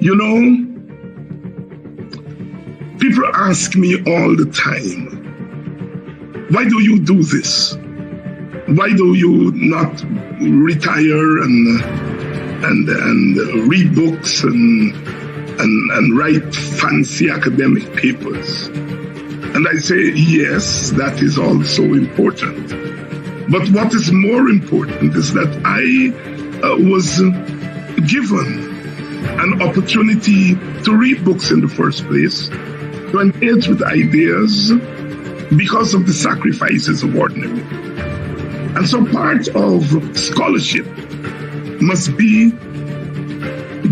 You know, people ask me all the time, why do you do this? Why do you not retire and read books and write fancy academic papers? And I say, yes, that is also important. But what is more important is that I was given an opportunity to read books in the first place, to engage with ideas because of the sacrifices of ordinary. And so part of scholarship must be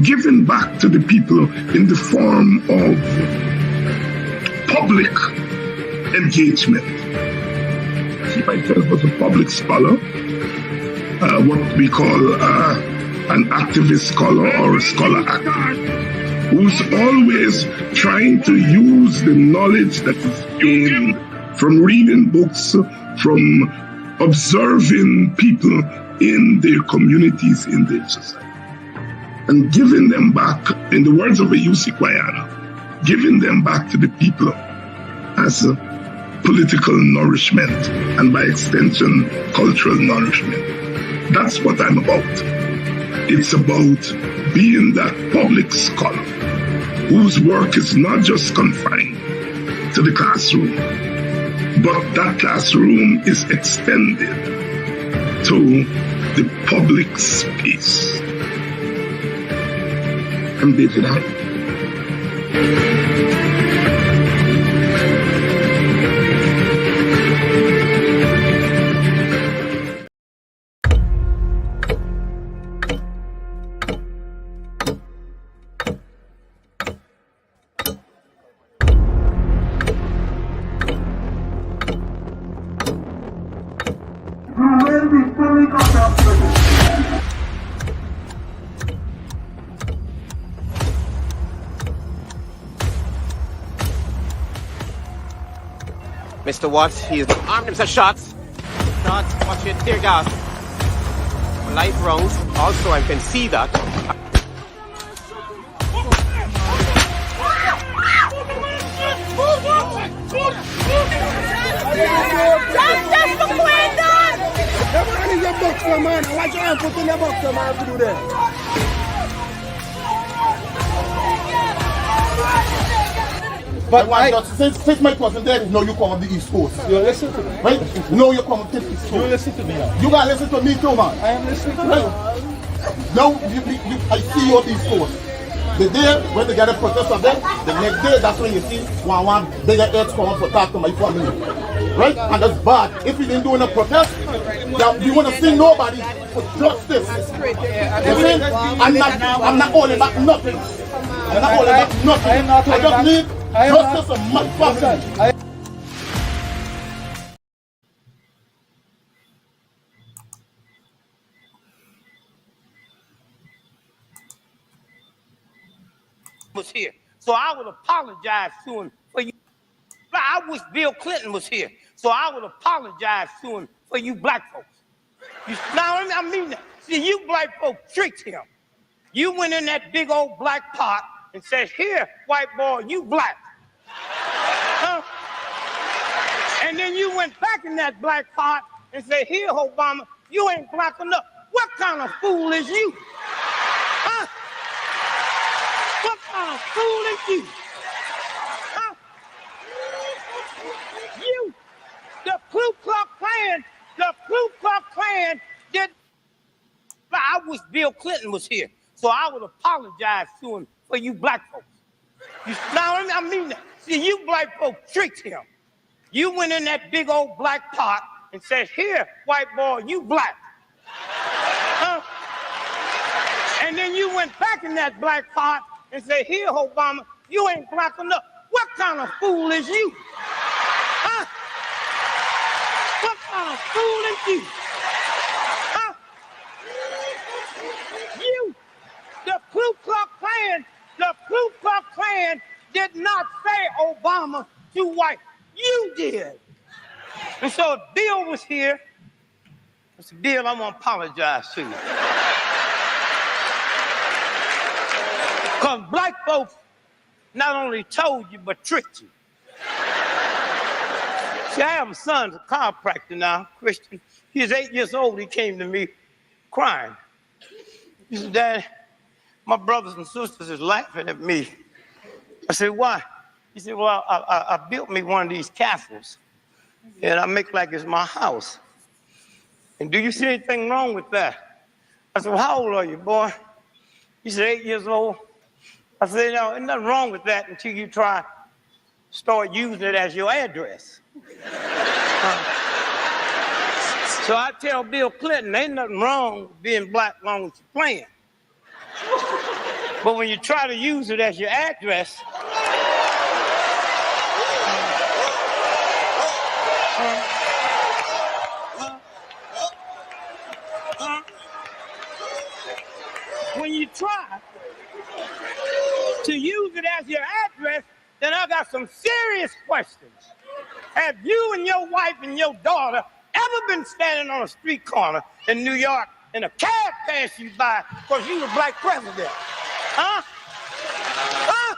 given back to the people in the form of public engagement. See myself as a public scholar, what we call an activist scholar or a scholar activist, who's always trying to use the knowledge that is gained from reading books, from observing people in their communities, in their society, and giving them back, in the words of a UC Kwayana, giving them back to the people as a political nourishment and by extension, cultural nourishment. That's what I'm about. It's about being that public scholar whose work is not just confined to the classroom, but that classroom is extended to the public space. I'm David Hyde. Mr. Watts, he is armed himself. Shots. Watch it. Tear gas. Light rounds. Also, I can see that. Just the window! The man is a boxer, man. Watch your hand put in the boxer, man, to do that. But since my cousin there, no, you come on the East Coast. You listen to me. Right? No, you come on the East Coast. You listen to me now. You gotta listen to me too, man. I am listening to you. Right? Now, I see you on the East Coast. The day when they get a protest of them, the next day, that's when you see one bigger heads come up to talk to my family. Right? And that's bad. If we didn't do a protest, that we want to see nobody for justice. You see? I'm not holding back nothing. I'm not holding back nothing. I just need justice of my family. Was here, so I would apologize to him for you. I wish Bill Clinton was here, so I would apologize to him for you black folks. Now I mean, see, you black folks tricked him. You went in that big old black pot and said, "Here, white boy, you black." Huh? And then you went back in that black pot and said, "Here, Obama, you ain't black enough." What kind of fool is you? Huh? What kind of fool is you? Huh? You, the Ku Klux Klan did. I wish Bill Clinton was here, so I would apologize to him for you black folks. Now I mean, see, you black folks tricked him. You went in that big old black pot and said, "Here, white boy, you black." Huh? And then you went back in that black pot and said, "Here, Obama, you ain't black enough." What kind of fool is you? Huh? What kind of fool is you? Huh? You, the Ku Klux Klan did not say Obama too white. You did. And so if Bill was here, Mr. Bill, I'm gonna apologize to you. Because black folks not only told you, but tricked you. See, I have a son, a chiropractor now, Christian. He's 8 years old. He came to me crying. He said, Dad, my brothers and sisters is laughing at me. I said, why? He said, well, I built me one of these castles, and I make like it's my house. And do you see anything wrong with that? I said, well, how old are you, boy? He said, 8 years old. I said, no, there's nothing wrong with that until you start using it as your address. So I tell Bill Clinton, ain't nothing wrong with being black as long as you're playing. But when you try to use it as your address, when you try to use it as your address, then I got some serious questions. Have you and your wife and your daughter ever been standing on a street corner in New York and a cab passed you by because you were black president? Huh? Huh?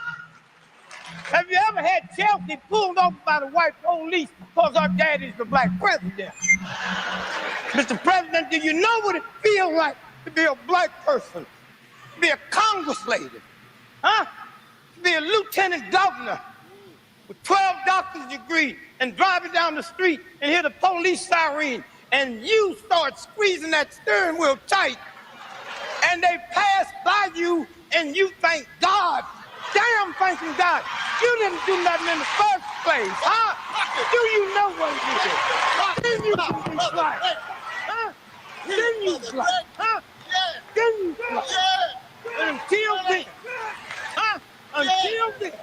Have you ever had Chelsea pulled over by the white police because our daddy's the black president? Mr. President, do you know what it feels like to be a black person? To be a Congress lady? Huh? To be a lieutenant governor with 12 doctor's degree and driving down the street and hear the police siren and you start squeezing that steering wheel tight and they pass by you and you thank God, damn thanking God, you didn't do nothing in the first place, huh? Do you know what you did? Then you can be black, huh? Then you black, huh? Then you black. Until then, huh? Until then,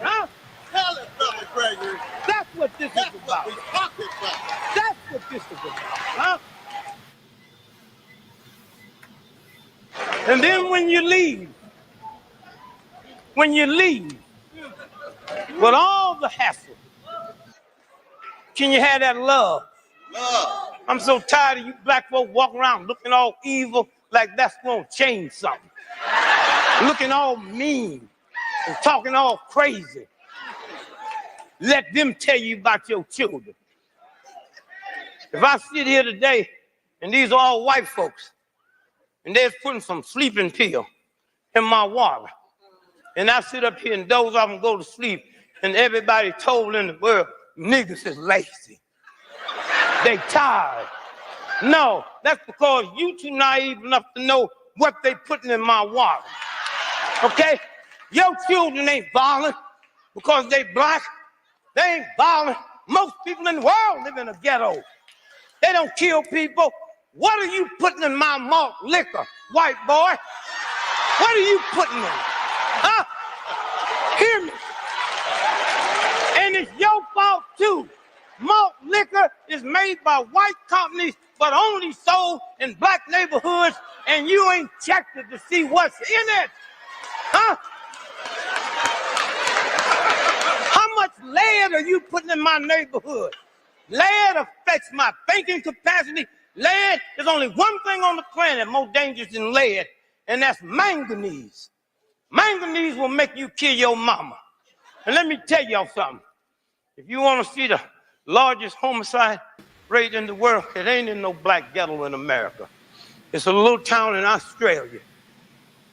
huh? Tell it, Brother Gregory. That's what this is about. That's what this is about, huh? And then when you leave, with all the hassle, can you have that love? Love. I'm so tired of you black folk walking around looking all evil like that's gonna change something. Looking all mean and talking all crazy. Let them tell you about your children. If I sit here today, and these are all white folks, and they're putting some sleeping pill in my water, and I sit up here and doze off and go to sleep, and everybody told in the world, niggas is lazy. They tired. No, that's because you too naive enough to know what they putting in my water. Okay? Your children ain't violent because they black. They ain't violent. Most people in the world live in a ghetto. They don't kill people. What are you putting in my malt liquor, white boy? What are you putting in? Huh? Hear me. And it's your fault too. Malt liquor is made by white companies, but only sold in black neighborhoods, and you ain't checked it to see what's in it. Huh? How much lead are you putting in my neighborhood? Lead affects my thinking capacity. Lead is only one thing on the planet more dangerous than lead, and that's manganese. Manganese will make you kill your mama. And let me tell y'all something. If you want to see the largest homicide rate in the world, it ain't in no black ghetto in America. It's a little town in Australia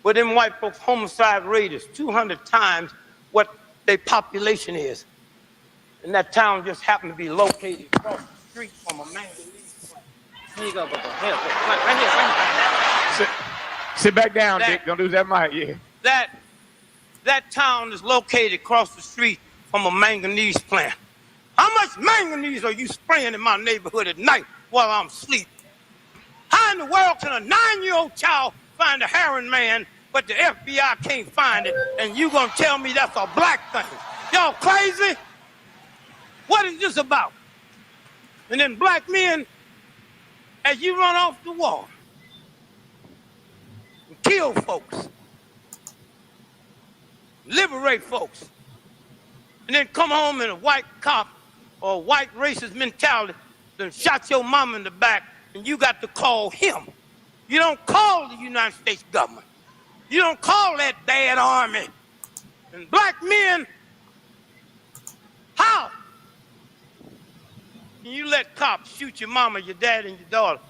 where them white folks' homicide rate is 200 times what their population is. And that town just happened to be located across the street from a manganese plant. Here you go, right here. Sit back down, Dick. Don't lose that mic. Yeah. That town is located across the street from a manganese plant. How much manganese are you spraying in my neighborhood at night while I'm asleep? How in the world can a 9-year-old child find a heroin man, but the FBI can't find it, and you gonna tell me that's a black thing? Y'all crazy? What is this about? And then black men, as you run off the wall and kill folks, liberate folks, and then come home and a white cop or a white racist mentality then shot your mom in the back and you got to call him. You don't call the United States government. You don't call that bad army. And black men, how? You let cops shoot your mama, your dad, and your daughter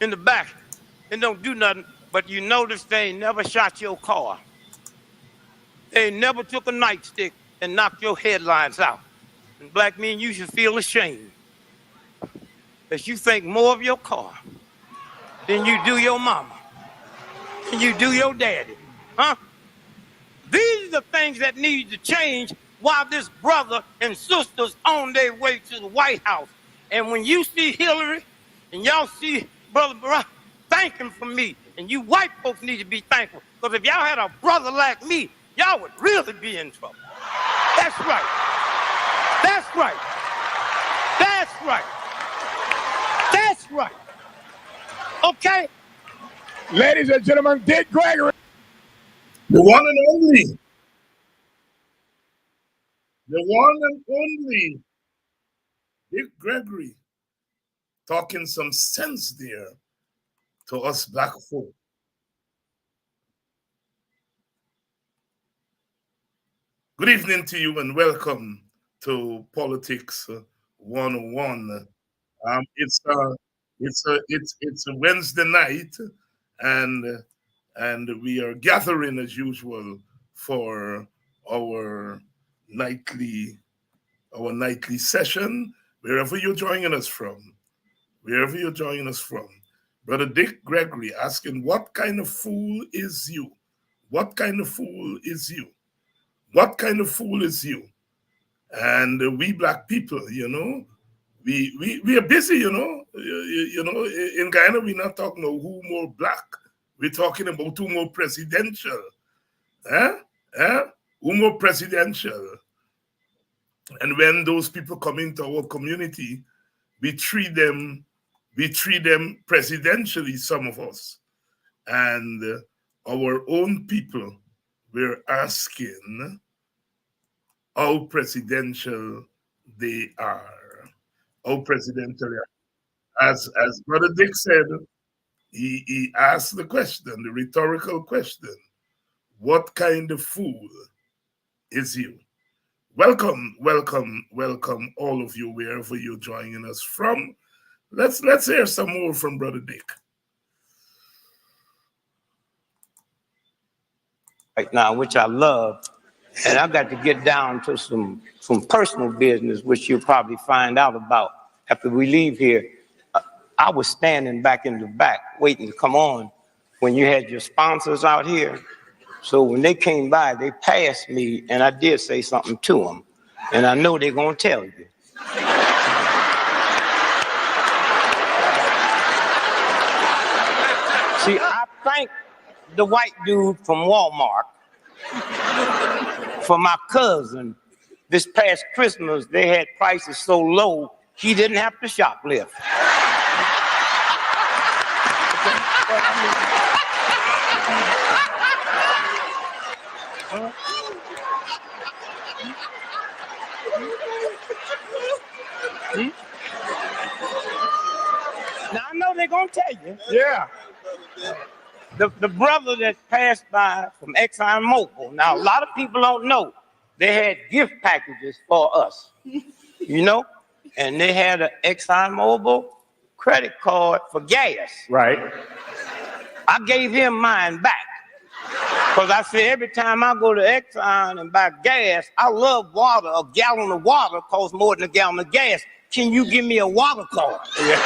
in the back and don't do nothing, but you notice they ain't never shot your car. They ain't never took a nightstick and knocked your headlights out. And black men, you should feel ashamed that you think more of your car than you do your mama, than you do your daddy, huh? These are the things that need to change while this brother and sisters on their way to the White House. And when you see Hillary and y'all see Brother Barack, thank him for me. And you white folks need to be thankful. Because if y'all had a brother like me, y'all would really be in trouble. That's right. That's right. That's right. That's right. Okay? Ladies and gentlemen, Dick Gregory. The one and only. The one and only Dick Gregory talking some sense there to us black folk. Good evening to you and welcome to Politics 101. It's a Wednesday night, and we are gathering as usual for our nightly session, wherever you're joining us from. Brother Dick Gregory asking, what kind of fool is you? What kind of fool is you? What kind of fool is you? And we black people, we are busy, in Guyana, we're not talking about who more black. We're talking about who more presidential. Who more presidential. And when those people come into our community, we treat them presidentially, some of us. And our own people, we're asking how presidential they are. How presidential they are. As Brother Dick said, he asked the question, the rhetorical question, what kind of fool is you? Welcome all of you, wherever you're joining us from. Let's hear some more from Brother Dick. Right now, which I love, and I got to get down to some personal business, which you'll probably find out about after we leave here. I was standing back in the back waiting to come on when you had your sponsors out here. So when they came by, they passed me, and I did say something to them. And I know they're going to tell you. See, I thank the white dude from Walmart for my cousin. This past Christmas, they had prices so low, he didn't have to shoplift. Now, I know they're going to tell you. Yeah. The brother that passed by from ExxonMobil. Now, a lot of people don't know. They had gift packages for us, and they had an ExxonMobil credit card for gas. Right. I gave him mine back because I said every time I go to Exxon and buy gas, I love water. A gallon of water costs more than a gallon of gas. Can you give me a water card? Yeah.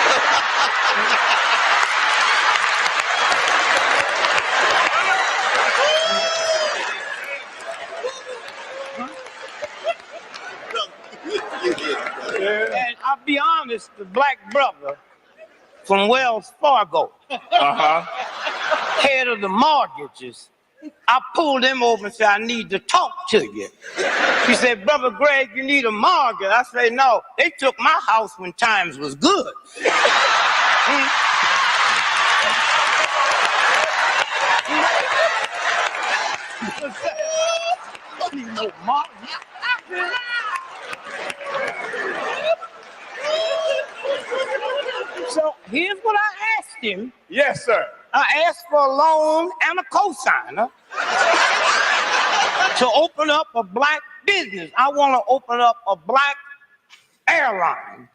And I'll be honest, the black brother from Wells Fargo, head of the mortgages, I pulled him over and said, I need to talk to you. He said, Brother Greg, you need a mortgage. I said, no, they took my house when times was good. No mortgage. So here's what I asked him. Yes, sir. I asked for a loan and a cosigner to open up a black business. I want to open up a black airline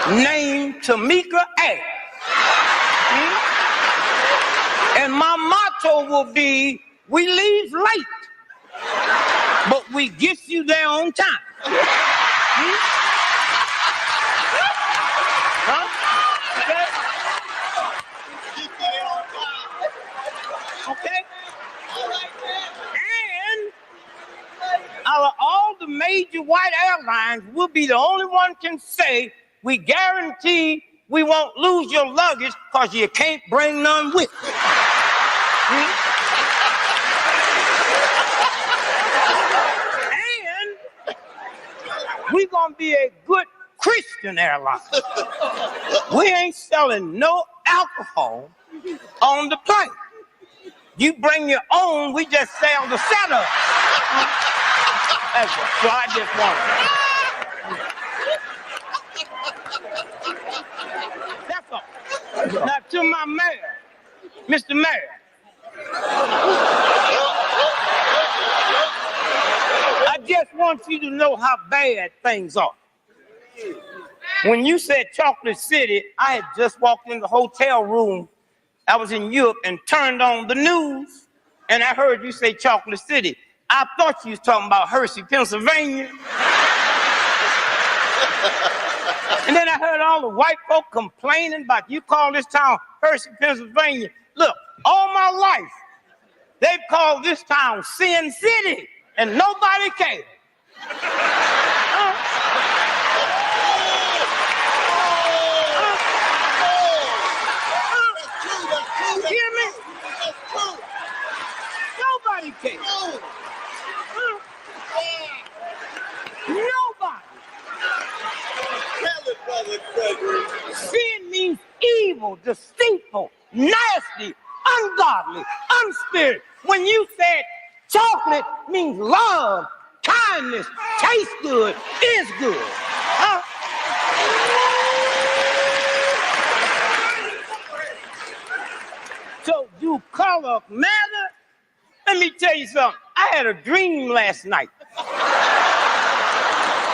named Tamika Air. And my motto will be, we leave late, but we get you there on time. Huh? Okay? And out of all the major white airlines, we'll be the only one can say we guarantee we won't lose your luggage because you can't bring none with you. And we're going to be a good Christian airline. We ain't selling no alcohol on the plane. You bring your own, we just sell the setup. That's it. So I just want it. That's all. Now to my mayor, Mr. Mayor. I just want you to know how bad things are. When you said Chocolate City, I had just walked in the hotel room. I was in Europe and turned on the news, and I heard you say Chocolate City. I thought you was talking about Hershey, Pennsylvania. And then I heard all the white folk complaining about you call this town Hershey, Pennsylvania. Look, all my life, they've called this town Sin City, and nobody cares. Hear me? Nobody cares. Nobody. Sin means evil, deceitful, nasty, ungodly, unspirited. When you said chocolate means love, kindness, tastes good, is good. Huh? So do color matter? Let me tell you something. I had a dream last night.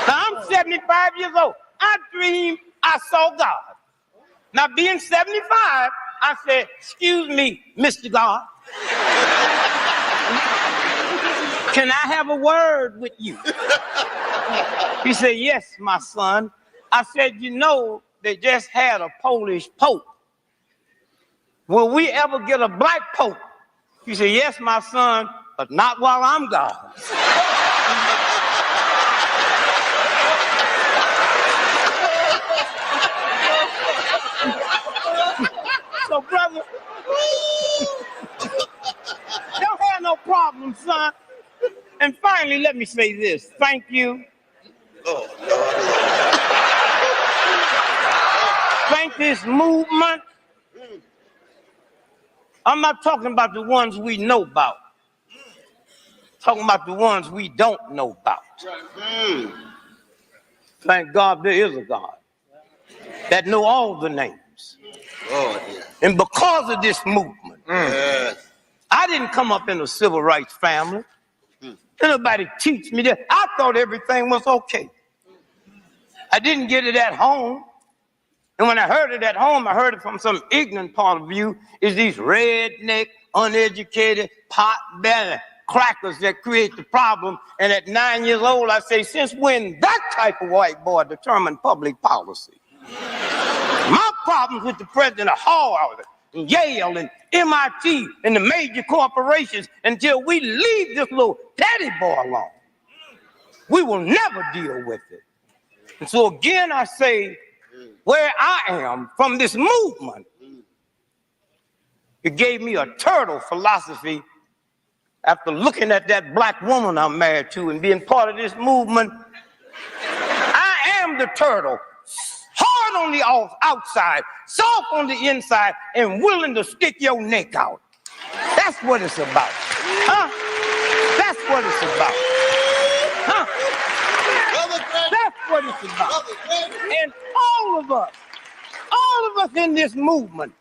Now I'm 75 years old. I dreamed I saw God. Now being 75, I said, excuse me, Mr. God. Can I have a word with you? He said, yes, my son. I said, you know, they just had a Polish Pope. Will we ever get a black Pope? He said, yes, my son, but not while I'm gone. So, brother, don't have no problem, son. And finally, let me say this. Thank you. Thank this movement. I'm not talking about the ones we know about. I'm talking about the ones we don't know about. Thank God there is a God that know all the names. And because of this movement, I didn't come up in a civil rights family. Nobody teach me that. I thought everything was okay. I didn't get it at home. And when I heard it at home, I heard it from some ignorant part of you, is these redneck, uneducated, pot-belly crackers that create the problem. And at 9 years old, I say, since when that type of white boy determined public policy? My problems with the president of Harvard and Yale and MIT and the major corporations until we leave this little daddy boy alone. We will never deal with it. And so again, I say, where I am from this movement, it gave me a turtle philosophy after looking at that black woman I'm married to and being part of this movement. I am the turtle, hard on the outside, soft on the inside, and willing to stick your neck out. That's what it's about. Huh? That's what it's about. Huh? That's what it's about. And all of us in this movement,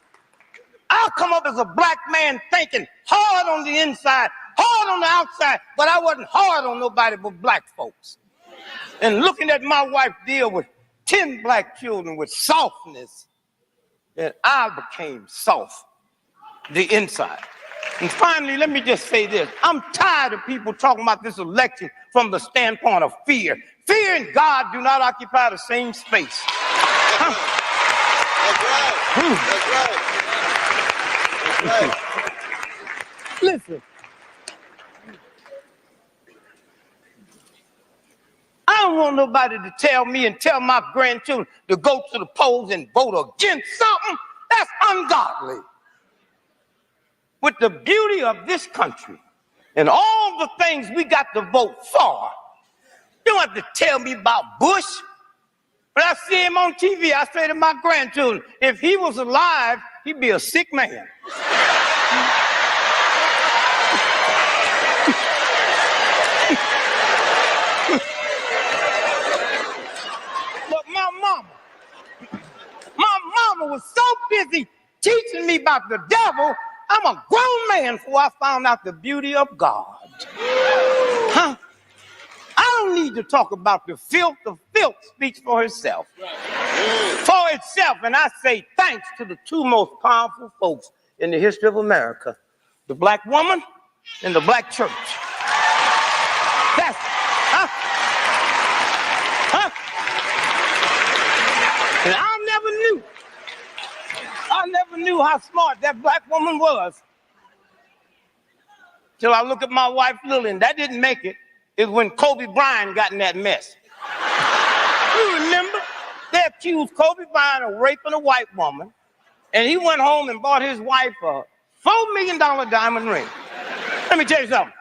I I come up as a black man thinking hard on the inside, hard on the outside, but I wasn't hard on nobody but black folks. And looking at my wife deal with 10 black children with softness, then I became soft, the inside. And finally, let me just say this. I'm tired of people talking about this election from the standpoint of fear. Fear and God do not occupy the same space. Huh? That's right. That's right. Listen. I don't want nobody to tell me and tell my grandchildren to go to the polls and vote against something. That's ungodly. With the beauty of this country and all the things we got to vote for, you don't have to tell me about Bush. When I see him on TV, I say to my grandchildren, if he was alive, he'd be a sick man. But my mama was so busy teaching me about the devil, I'm a grown man before I found out the beauty of God. Huh? I don't need to talk about the filth. The filth speaks for itself. For itself. And I say thanks to the two most powerful folks in the history of America, the black woman and the black church. That's, and I never knew how smart that black woman was. Till I look at my wife Lily, and that didn't make it. Is when Kobe Bryant got in that mess. You remember? They accused Kobe Bryant of raping a white woman, and he went home and bought his wife a $4 million diamond ring. Let me tell you something.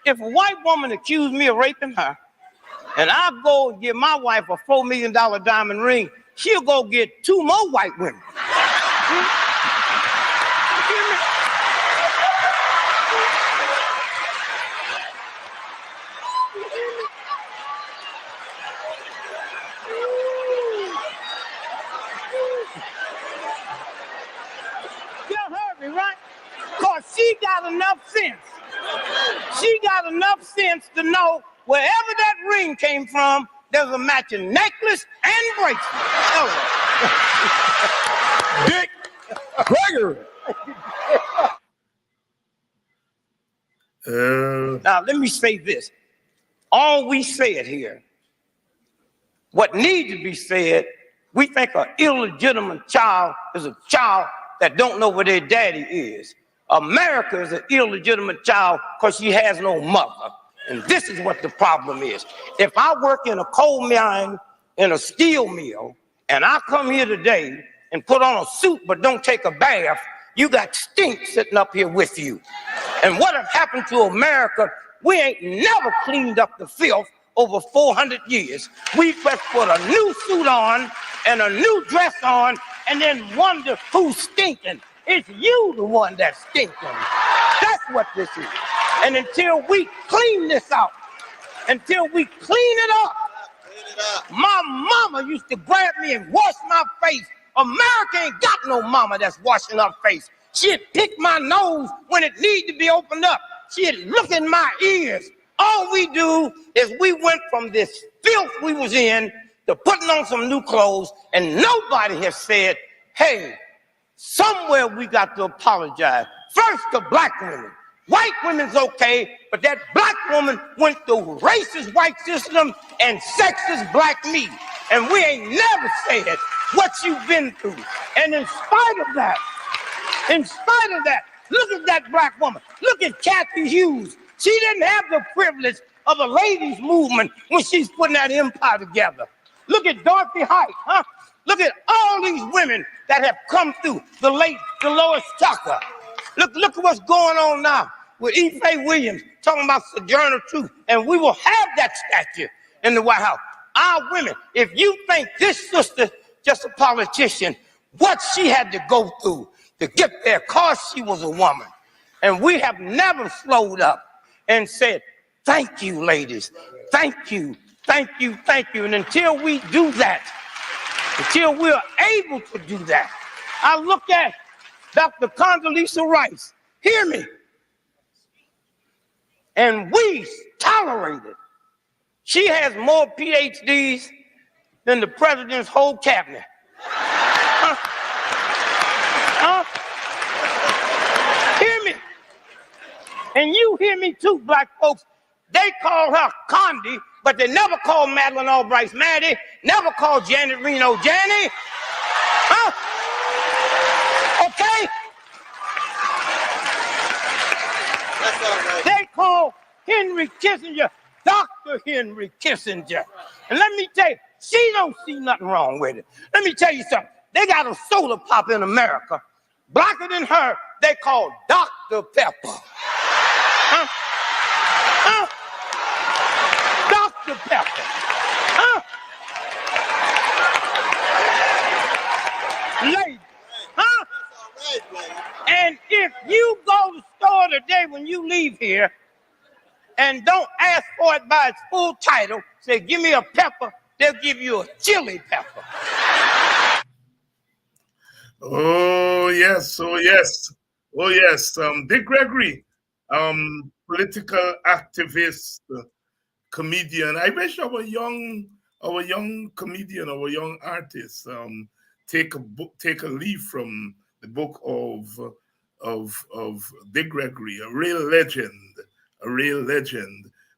If a white woman accused me of raping her, and I go and give my wife a $4 million diamond ring, she'll go get 2 more white women. She got enough sense. She got enough sense to know wherever that ring came from, there's a matching necklace and bracelet. Dick Gregory. Now, let me say this. All we said here, what needs to be said, we think an illegitimate child is a child that don't know where their daddy is. America is an illegitimate child because she has no mother. And this is what the problem is. If I work in a coal mine, in a steel mill, and I come here today and put on a suit but don't take a bath, you got stink sitting up here with you. And what have happened to America, we ain't never cleaned up the filth over 400 years. We just put a new suit on and a new dress on and then wonder who's stinking. It's you, the one that's stinking. That's what this is. And until we clean this out, until we clean it up, my mama used to grab me and wash my face. America ain't got no mama that's washing her face. She'd pick my nose when it needed to be opened up. She'd look in my ears. All we do is we went from this filth we was in to putting on some new clothes, and nobody has said, hey, somewhere we got to apologize. First, to black women. White women's okay, but that black woman went through racist white system and sexist black me. And we ain't never said what you've been through. And in spite of that, look at that black woman. Look at Kathy Hughes. She didn't have the privilege of a ladies' movement when she's putting that empire together. Look at Dorothy Height, huh? Look at all these women that have come through, the late Dolores Tucker. Look at what's going on now with E. Williams talking about Sojourner Truth, and we will have that statue in the White House. Our women, if you think this sister just a politician, what she had to go through to get there, cause she was a woman. And we have never slowed up and said, thank you, ladies. Thank you, thank you, thank you. And until we do that, until we're able to do that, I look at Dr. Condoleezza Rice. Hear me. And we tolerate it. She has more PhDs than the president's whole cabinet. Huh? Hear me. And you hear me too, black folks. They call her Condi, but they never call Madeleine Albright's Maddie, never call Janet Reno Janny. Huh? Okay? They call Henry Kissinger Dr. Henry Kissinger. And let me tell you, she don't see nothing wrong with it. Let me tell you something. They got a soda pop in America. Blacker than her, they call Dr. Pepper. Huh? Huh? Dr. Pepper. Huh? Lady. Huh? And if you go to the store today when you leave here and don't ask for it by its full title, say, give me a pepper, they'll give you a chili pepper. Oh, yes. Oh, yes. Oh, yes. Dick Gregory, political activist, comedian. I wish our young comedian, our young artist, take a leaf from the book of Dick Gregory, a real legend,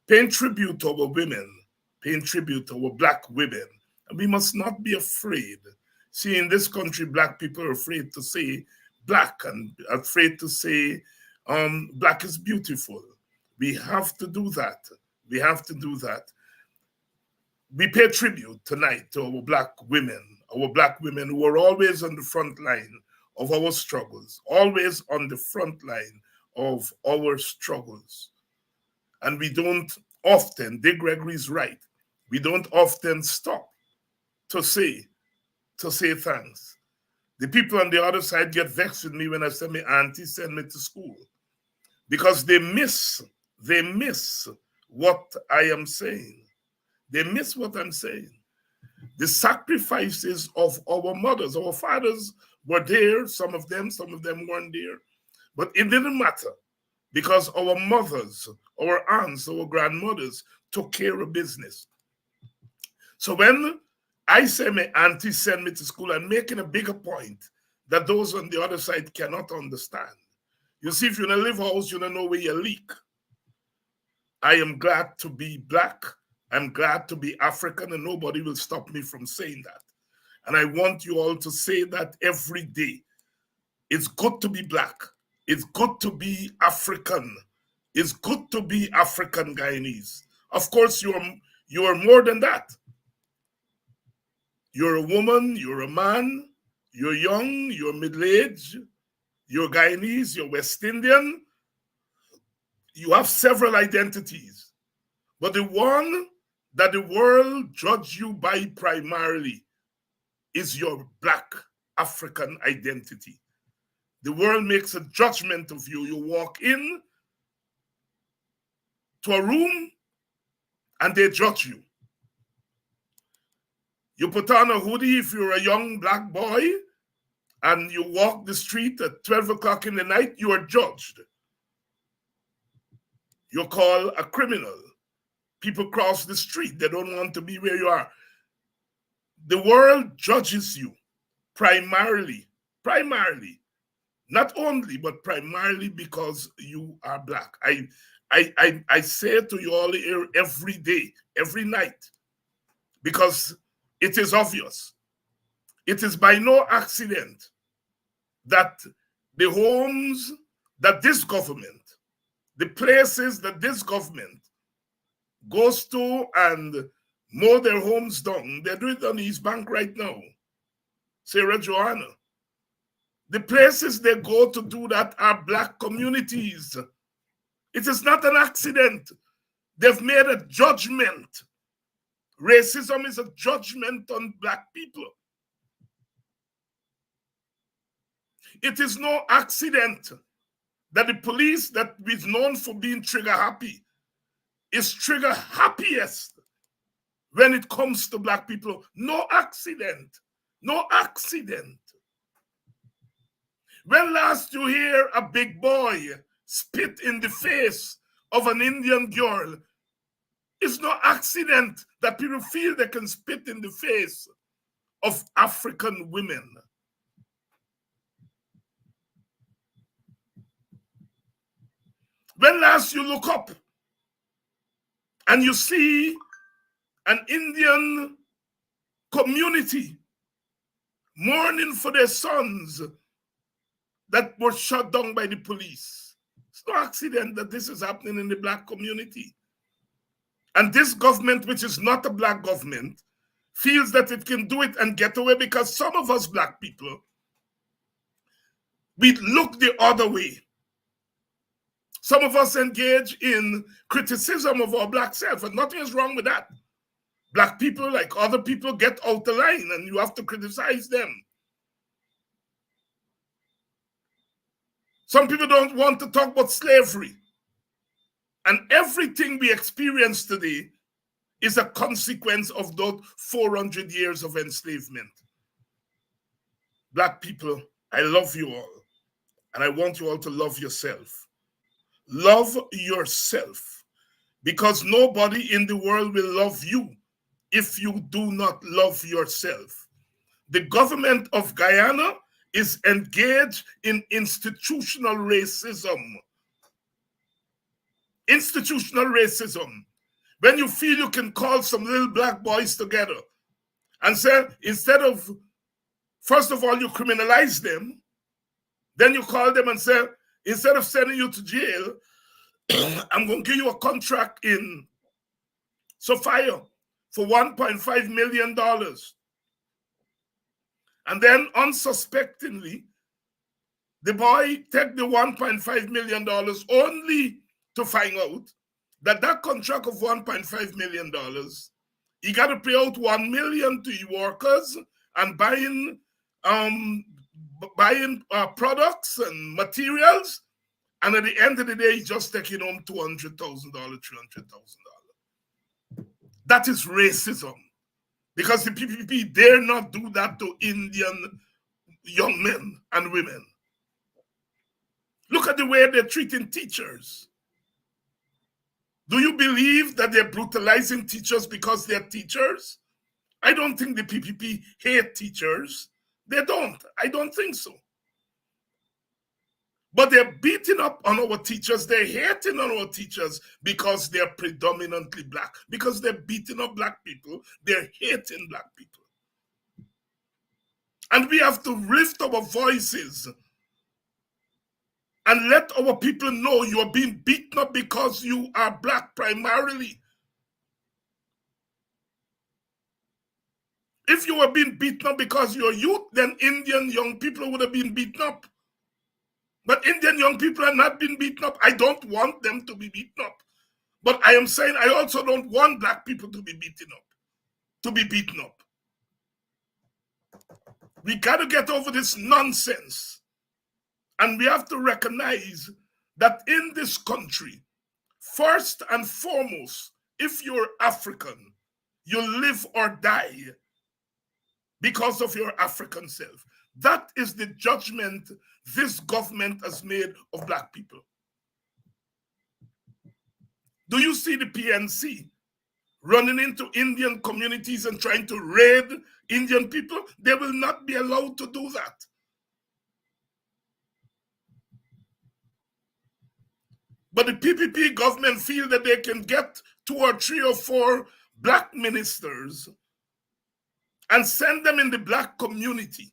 paying tribute to our women, paying tribute to our black women. And we must not be afraid. See, in this country, black people are afraid to say black and afraid to say black is beautiful. We have to do that. We have to do that. We pay tribute tonight to our black women who are always on the front line of our struggles, always on the front line of our struggles. And we don't often, Dick Gregory's right, we don't often stop to say thanks. The people on the other side get vexed with me when I say my auntie send me to school because they miss what I am saying. They miss what I'm saying. The sacrifices of our mothers, our fathers were there, some of them weren't there, but it didn't matter because our mothers, our aunts, our grandmothers took care of business. So when I say my auntie send me to school, I'm making a bigger point that those on the other side cannot understand. You see, if you don't live house, you don't know where you leak. I am glad to be black. I'm glad to be African, and nobody will stop me from saying that. And I want you all to say that every day. It's good to be black. It's good to be African. It's good to be African Guyanese. Of course, you are more than that. You're a woman, you're a man, you're young, you're middle-aged, you're Guyanese, you're West Indian. You have several identities. But the one that the world judges you by primarily is your black African identity. The world makes a judgment of you. You walk in to a room and they judge you. You put on a hoodie if you're a young black boy and you walk the street at 12 o'clock in the night, you are judged. You're called a criminal. People cross the street. They don't want to be where you are. The world judges you primarily, not only, but primarily because you are black. I say to you all here every day, every night, because it is obvious. It is by no accident that the homes that this government, the places that this government goes to and mow their homes down, they're doing it on East Bank right now. Sarah Joanna. The places they go to do that are black communities. It is not an accident. They've made a judgment. Racism is a judgment on black people. It is no accident that the police that is known for being trigger happy is trigger happiest when it comes to black people. No accident. No accident. When last you hear a big boy spit in the face of an Indian girl, it's no accident that people feel they can spit in the face of African women. When last you look up and you see an Indian community mourning for their sons that were shot down by the police. It's no accident that this is happening in the black community. And this government, which is not a black government, feels that it can do it and get away because some of us black people, we look the other way. Some of us engage in criticism of our black self, and nothing is wrong with that. Black people, like other people, get out the line and you have to criticize them. Some people don't want to talk about slavery. And everything we experience today is a consequence of those 400 years of enslavement. Black people, I love you all. And I want you all to love yourself. Love yourself. Because nobody in the world will love you if you do not love yourself. The government of Guyana is engaged in institutional racism. Institutional racism. When you feel you can call some little black boys together and say, instead of, first of all, you criminalize them, then you call them and say, instead of sending you to jail, I'm going to give you a contract in Sophia for $1.5 million. And then unsuspectingly, the boy take the $1.5 million only to find out that that contract of $1.5 million, he got to pay out $1 million to the workers and buying products and materials. And at the end of the day, he's just taking home $200,000, $300,000. That is racism. Because the PPP dare not do that to Indian young men and women. Look at the way they're treating teachers. Do you believe that they're brutalizing teachers because they're teachers? I don't think the PPP hate teachers. They don't. I don't think so. But they're beating up on our teachers. They're hating on our teachers because they're predominantly black. Because they're beating up black people. They're hating black people. And we have to lift our voices and let our people know you are being beaten up because you are black primarily. If you were being beaten up because you're youth, then Indian young people would have been beaten up. But Indian young people are not being beaten up. I don't want them to be beaten up. But I am saying I also don't want black people to be beaten up. We got to get over this nonsense. And we have to recognize that in this country, first and foremost, if you're African, you live or die because of your African self. That is the judgment this government has made of black people. Do you see the PNC running into Indian communities and trying to raid Indian people? They will not be allowed to do that. But the PPP government feel that they can get 2 or 3 or 4 black ministers and send them in the black community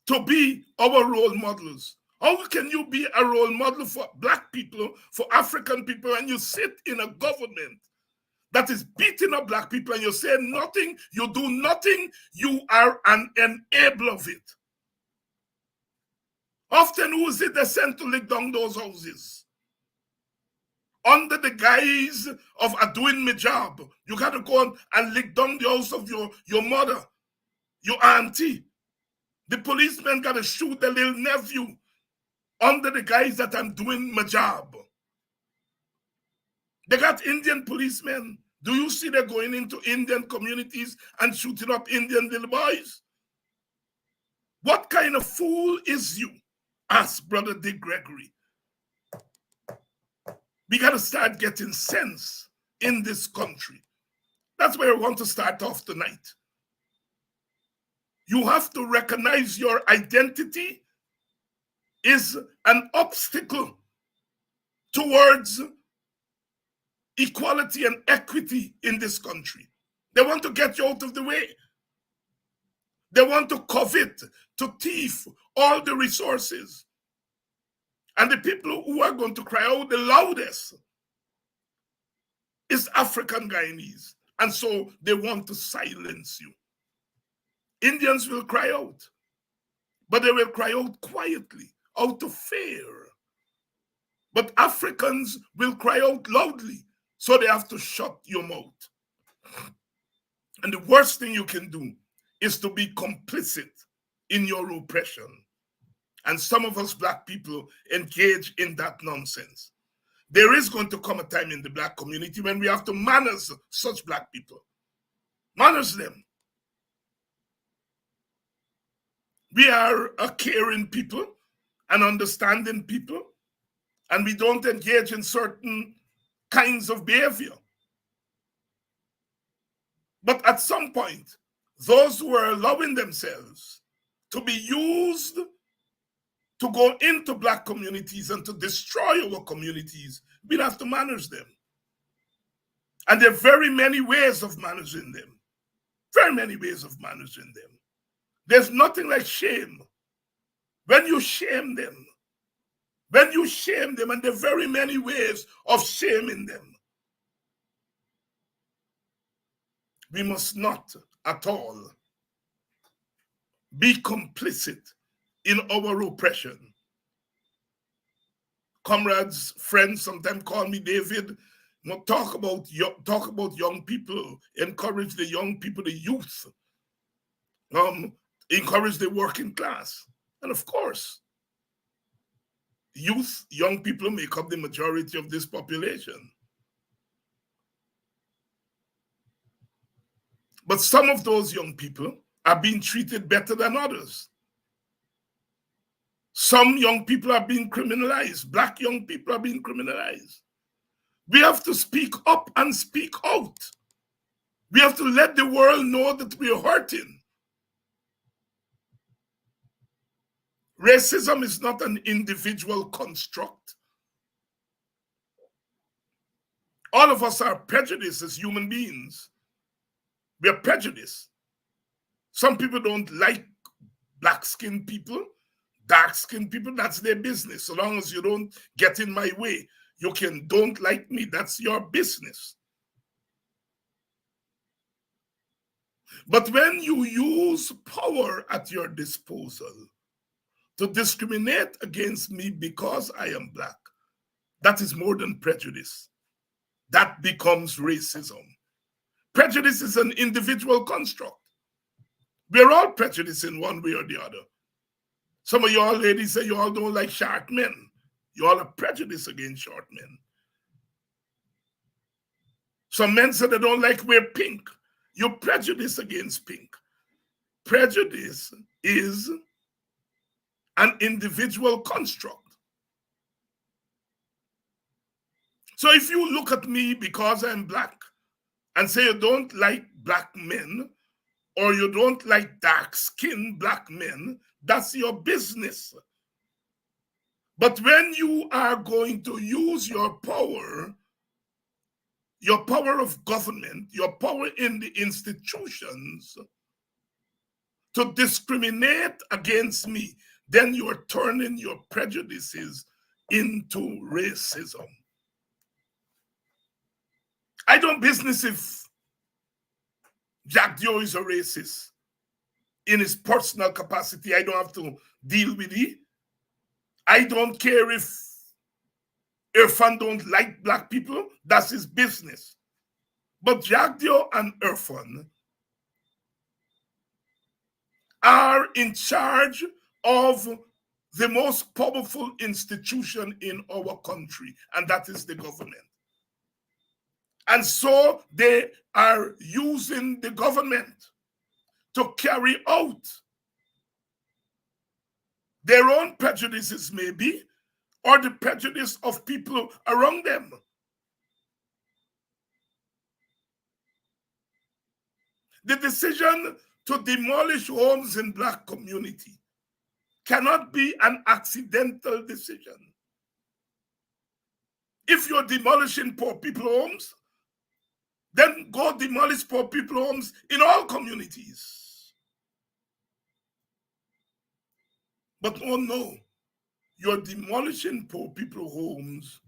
to be our role models. How can you be a role model for black people, for African people, and you sit in a government that is beating up black people and you say nothing, you do nothing, you are an enabler of it? Often who is it they send to lick down those houses? Under the guise of doing my job, you got to go and lick down the house of your mother, your auntie. The policeman got to shoot the little nephew under the guise that I'm doing my job. They got Indian policemen. Do you see they're going into Indian communities and shooting up Indian little boys? What kind of fool is you? Asked Brother Dick Gregory. We got to start getting sense in this country. That's where I want to start off tonight. You have to recognize your identity is an obstacle towards equality and equity in this country. They want to get you out of the way. They want to covet, to thief all the resources. And the people who are going to cry out the loudest is African Guyanese. And so they want to silence you. Indians will cry out, but they will cry out quietly, out of fear. But Africans will cry out loudly, so they have to shut your mouth. And the worst thing you can do is to be complicit in your oppression. And some of us Black people engage in that nonsense. There is going to come a time in the Black community when we have to manage such Black people. Manage them. We are a caring people, an understanding people, and we don't engage in certain kinds of behavior. But at some point, those who are allowing themselves to be used to go into Black communities and to destroy our communities, we'll have to manage them. And there are very many ways of managing them. Very many ways of managing them. There's nothing like shame. When you shame them, and there are very many ways of shaming them, we must not at all be complicit in our oppression. Comrades, friends sometimes call me David. Talk about young people, encourage the young people, the youth, encourage the working class. And of course, youth, young people make up the majority of this population. But some of those young people are being treated better than others. Some young people are being criminalized. Black young people are being criminalized. We have to speak up and speak out. We have to let the world know that we are hurting. Racism is not an individual construct. All of us are prejudiced as human beings. We are prejudiced. Some people don't like black-skinned people, dark-skinned people, that's their business. So long as you don't get in my way, you can don't like me, that's your business. But when you use power at your disposal to discriminate against me because I am Black, that is more than prejudice. That becomes racism. Prejudice is an individual construct. We're all prejudiced in one way or the other. Some of y'all ladies say you all don't like short men. You all are prejudiced against short men. Some men say they don't like wear pink. You're prejudiced against pink. Prejudice is an individual construct. So if you look at me because I'm Black and say you don't like Black men or you don't like dark-skinned Black men, that's your business. But when you are going to use your power of government, your power in the institutions to discriminate against me, then you are turning your prejudices into racism. I don't business if Jack Dio is a racist. In his personal capacity, I don't have to deal with it. I don't care if Irfan don't like Black people. That's his business. But Jagdio and Irfan are in charge of the most powerful institution in our country, and that is the government. And so they are using the government to carry out their own prejudices maybe, or the prejudice of people around them. The decision to demolish homes in Black community cannot be an accidental decision. If you're demolishing poor people homes, then go demolish poor people homes in all communities. But oh no, you're demolishing poor people homes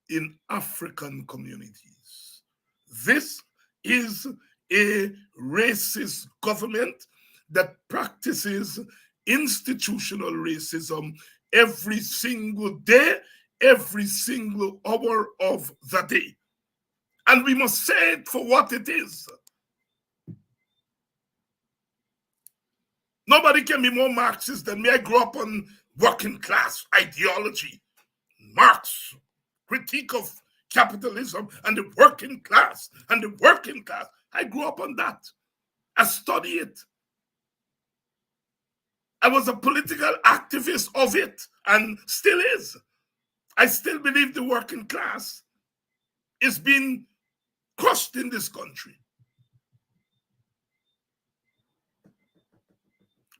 in African communities. This is a racist government that practices institutional racism every single day, every single hour of the day. And we must say it for what it is. Nobody can be more Marxist than me. I grew up on working class ideology. Marx, critique of capitalism and the working class and the working class. I grew up on that. I studied it. I was a political activist of it and still is. I still believe the working class is being crushed in this country.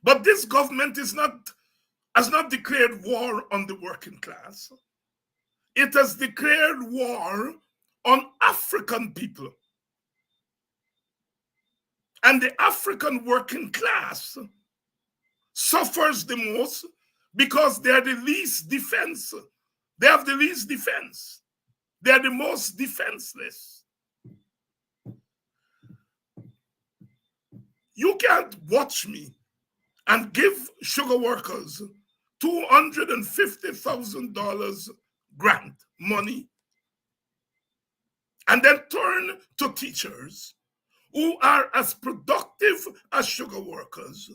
But this government has not declared war on the working class. It has declared war on African people. And the African working class suffers the most because they are the least defense. They have the least defense. They are the most defenseless. You can't watch me and give sugar workers $250,000 grant money and then turn to teachers who are as productive as sugar workers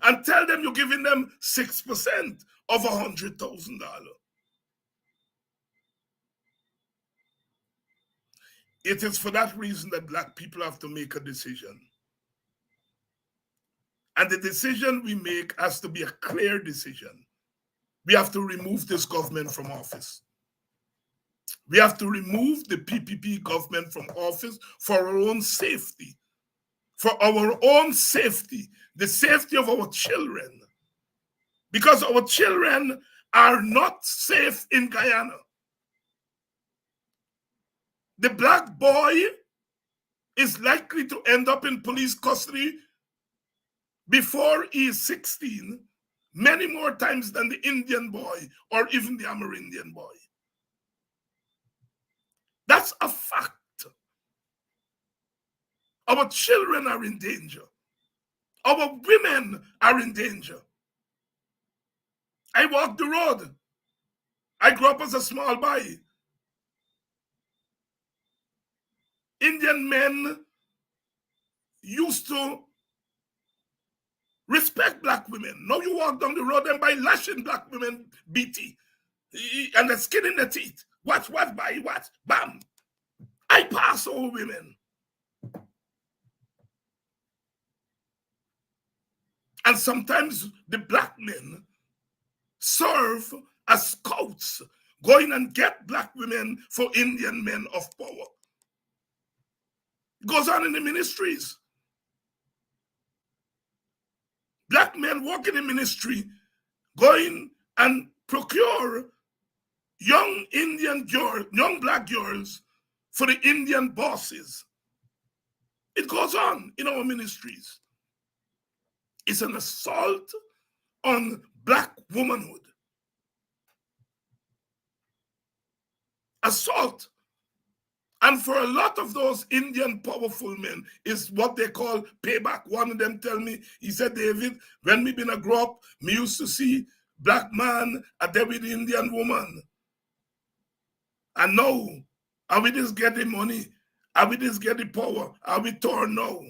and tell them you're giving them 6% of $100,000. It is for that reason that Black people have to make a decision. And the decision we make has to be a clear decision. We have to remove this government from office. We have to remove the PPP government from office for our own safety. For our own safety, the safety of our children. Because our children are not safe in Guyana. The Black boy is likely to end up in police custody before he is 16, many more times than the Indian boy or even the Amerindian boy. That's a fact. Our children are in danger. Our women are in danger. I walk the road. I grew up as a small boy. Indian men used to respect Black women. Now you walk down the road and by lashing Black women BT and the skin in the teeth. What, by what? Bam. I pass over women. And sometimes the Black men serve as scouts, going and get Black women for Indian men of power. It goes on in the ministries. Black men working in ministry, going and procure young Indian girls, young Black girls for the Indian bosses. It goes on in our ministries. It's an assault on Black womanhood. Assault. And for a lot of those Indian powerful men, is what they call payback. One of them tell me, he said, David, when me been a grow up, me used to see Black man a there with Indian woman. And now, are we just get the money? Are we just get the power? Are we torn now?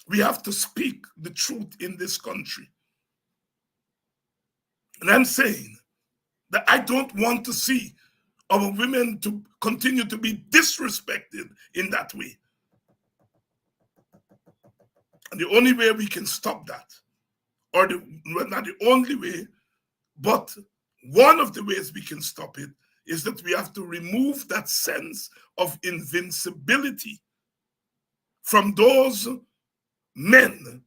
We have to speak the truth in this country. And I'm saying that I don't want to see our women to continue to be disrespected in that way. And the only way we can stop that, or well, not the only way, but one of the ways we can stop it, is that we have to remove that sense of invincibility from those men,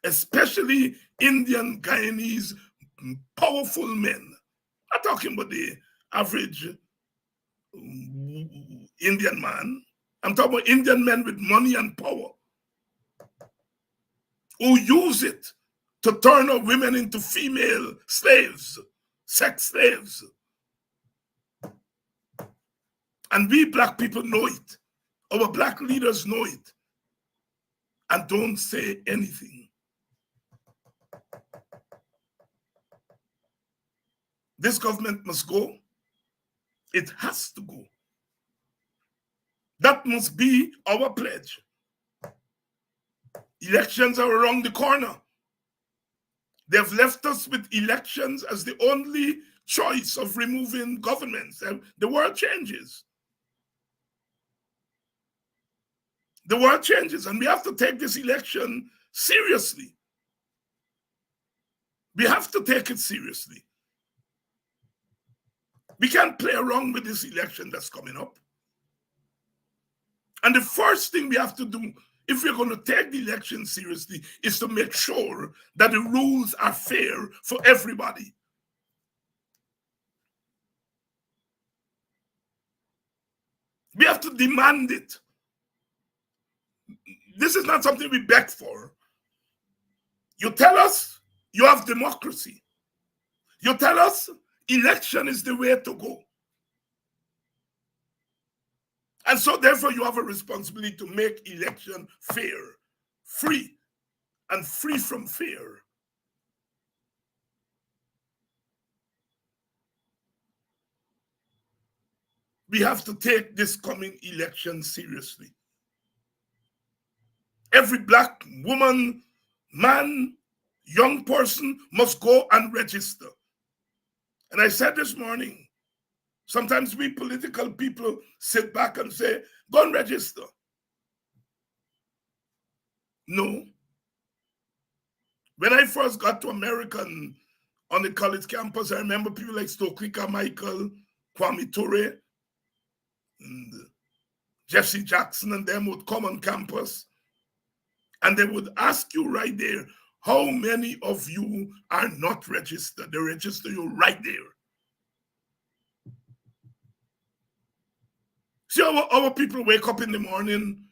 especially Indian Guyanese powerful men. I'm talking about the average Indian man. I'm talking about Indian men with money and power who use it to turn our women into female slaves, sex slaves. And we black people know it. Our black leaders know it and don't say anything. This government must go. It has to go. That must be our pledge. Elections are around the corner. They've left us with elections as the only choice of removing governments. And the world changes. The world changes, and we have to take this election seriously. We have to take it seriously. We can't play around with this election that's coming up. And the first thing we have to do, if we're going to take the election seriously, is to make sure that the rules are fair for everybody. We have to demand it. This is not something we beg for. You tell us you have democracy. You tell us election is the way to go. And so therefore you have a responsibility to make election fair, free, and free from fear. We have to take this coming election seriously. Every black woman, man, young person must go and register. And I said this morning, sometimes we political people sit back and say, go and register. No. When I first got to America on the college campus, I remember people like Stokely Carmichael, Kwame Ture, and Jesse Jackson and them would come on campus and they would ask you right there, how many of you are not registered? They register you right there. See, our people wake up in the morning.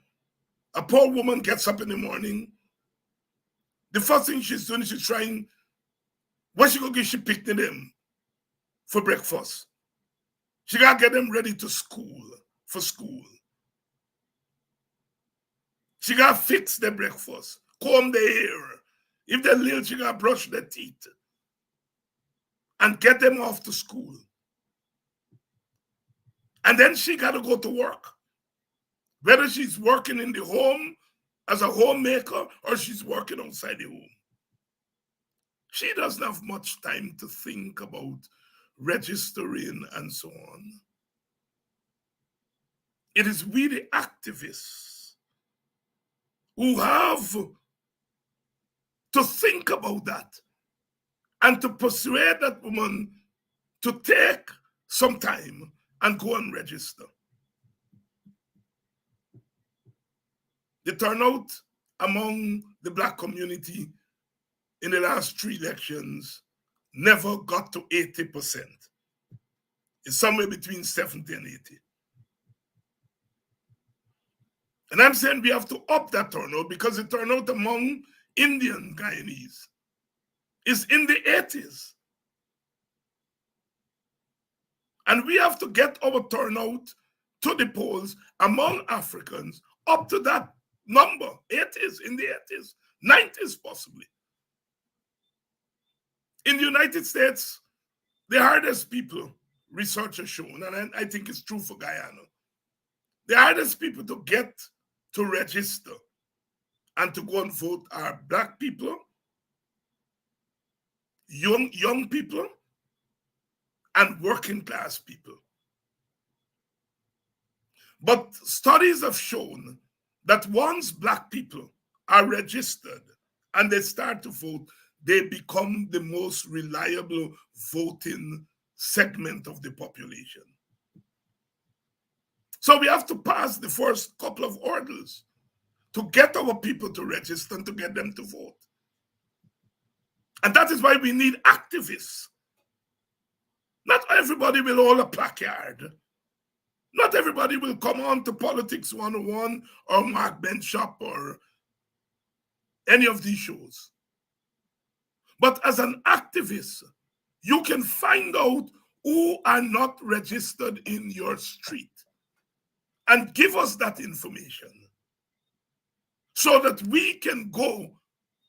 A poor woman gets up in the morning. The first thing she's doing is she's trying, what she gonna get, she picking them for breakfast. She gotta get them ready to school, for school. She gotta fix their breakfast, comb their hair. If they're little, she gotta brush their teeth and get them off to school. And then she gotta go to work. Whether she's working in the home as a homemaker or she's working outside the home. She doesn't have much time to think about registering and so on. It is we, the activists, who have to think about that and to persuade that woman to take some time and go and register. The turnout among the black community in the last 3 elections never got to 80%. It's somewhere between 70 and 80. And I'm saying we have to up that turnout because the turnout among Indian Guyanese is in the 80s. And we have to get our turnout to the polls among Africans up to that number, 80s, in the 80s, 90s possibly. In the United States, the hardest people, research has shown, and I think it's true for Guyana, the hardest people to get to register and to go and vote are black people, young people, and working class people. But studies have shown that once black people are registered and they start to vote, they become the most reliable voting segment of the population. So we have to pass the first couple of hurdles to get our people to register and to get them to vote. And that is why we need activists. Not everybody will hold a placard. Not everybody will come on to Politics 101 or Mark Benchop or any of these shows. But as an activist, you can find out who are not registered in your street and give us that information so that we can go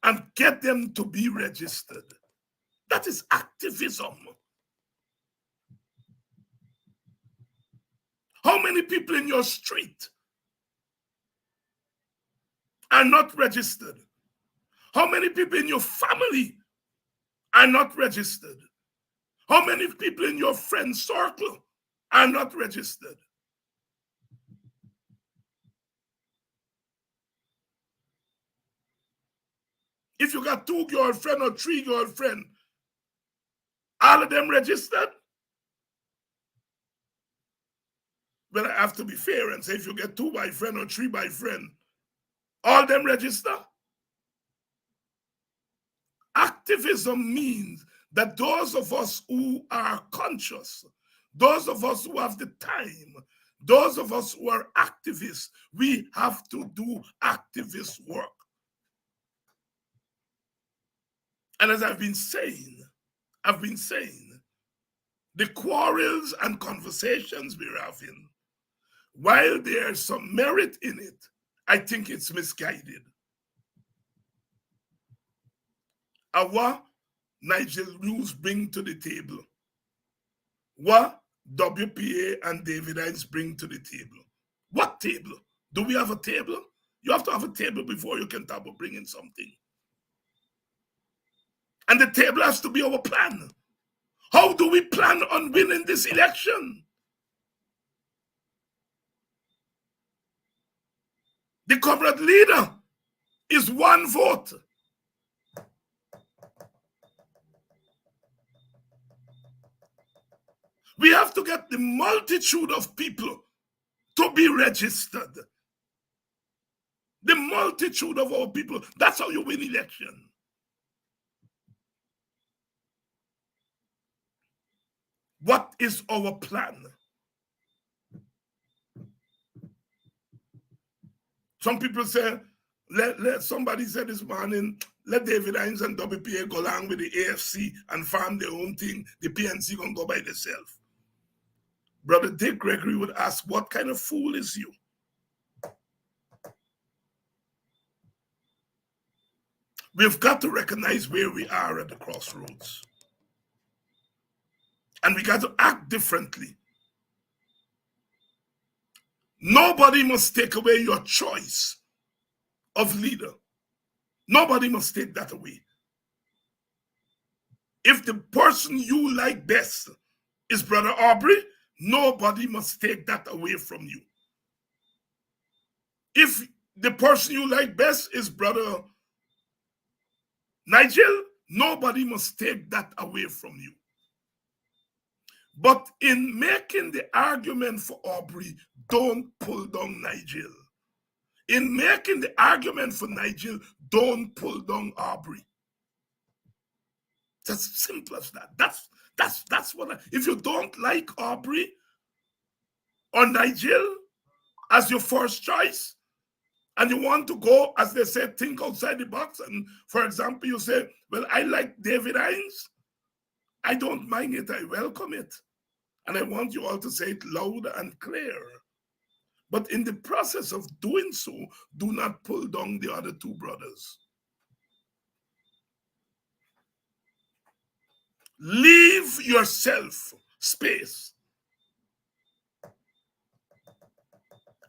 and get them to be registered. That is activism. How many people in your street are not registered? How many people in your family are not registered? How many people in your friend circle are not registered? If you got 2 girlfriends or 3 girlfriends, all of them registered? Well, I have to be fair and say if you get 2 by friend or 3 by friend, all them register? Activism means that those of us who are conscious, those of us who have the time, those of us who are activists, we have to do activist work. And as I've been saying, the quarrels and conversations we're having, while there's some merit in it, I think it's misguided. What Nigel Lewis bring to the table, what WPA and David Hines bring to the table. What table? Do we have a table? You have to have a table before you can talk about bringing something. And the table has to be our plan. How do we plan on winning this election? The comrade leader is 1 vote. We have to get the multitude of people to be registered. The multitude of our people. That's how you win election. What is our plan? Some people say, let somebody said this morning, let David Hines and WPA go along with the AFC and farm their own thing. The PNC gonna go by themselves. Brother Dick Gregory would ask, what kind of fool is you? We've got to recognize where we are at the crossroads. And we got to act differently. Nobody must take away your choice of leader. Nobody must take that away. If the person you like best is Brother Aubrey, nobody must take that away from you. If the person you like best is Brother Nigel, nobody must take that away from you. But in making the argument for Aubrey, don't pull down Nigel. In making the argument for Nigel, don't pull down Aubrey. It's as simple as that. That's what if you don't like Aubrey or Nigel as your first choice, and you want to go, as they say, think outside the box, and for example, you say, well, I like David Hines, I don't mind it, I welcome it. And I want you all to say it loud and clear. But in the process of doing so, do not pull down the other 2 brothers. Leave yourself space.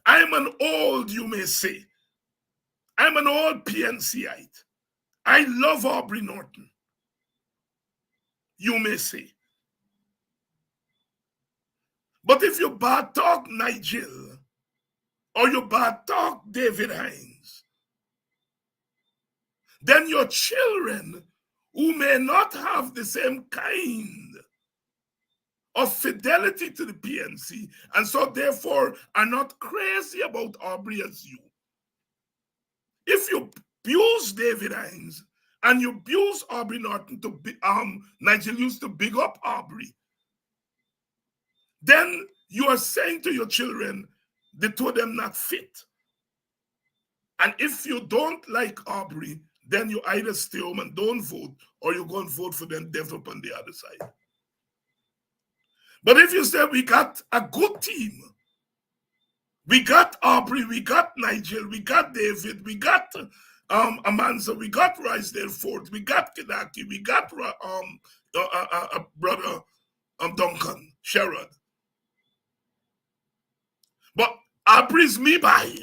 I'm an old, you may say. I'm an old PNCite. I love Aubrey Norton. You may say. But if you bad talk Nigel, or you bad talk David Hines, then your children who may not have the same kind of fidelity to the PNC, and so therefore are not crazy about Aubrey as you. If you abuse David Hines and you abuse Aubrey Norton to be, Nigel used to big up Aubrey, then you are saying to your children, the two of them not fit. And if you don't like Aubrey, then you either stay home and don't vote, or you go and vote for them develop on the other side. But if you say we got a good team, we got Aubrey, we got Nigel, we got David, we got Amanza, we got Risedale Ford, we got Kidaki, we got brother Duncan, Sherrod. But Aubrey's me by.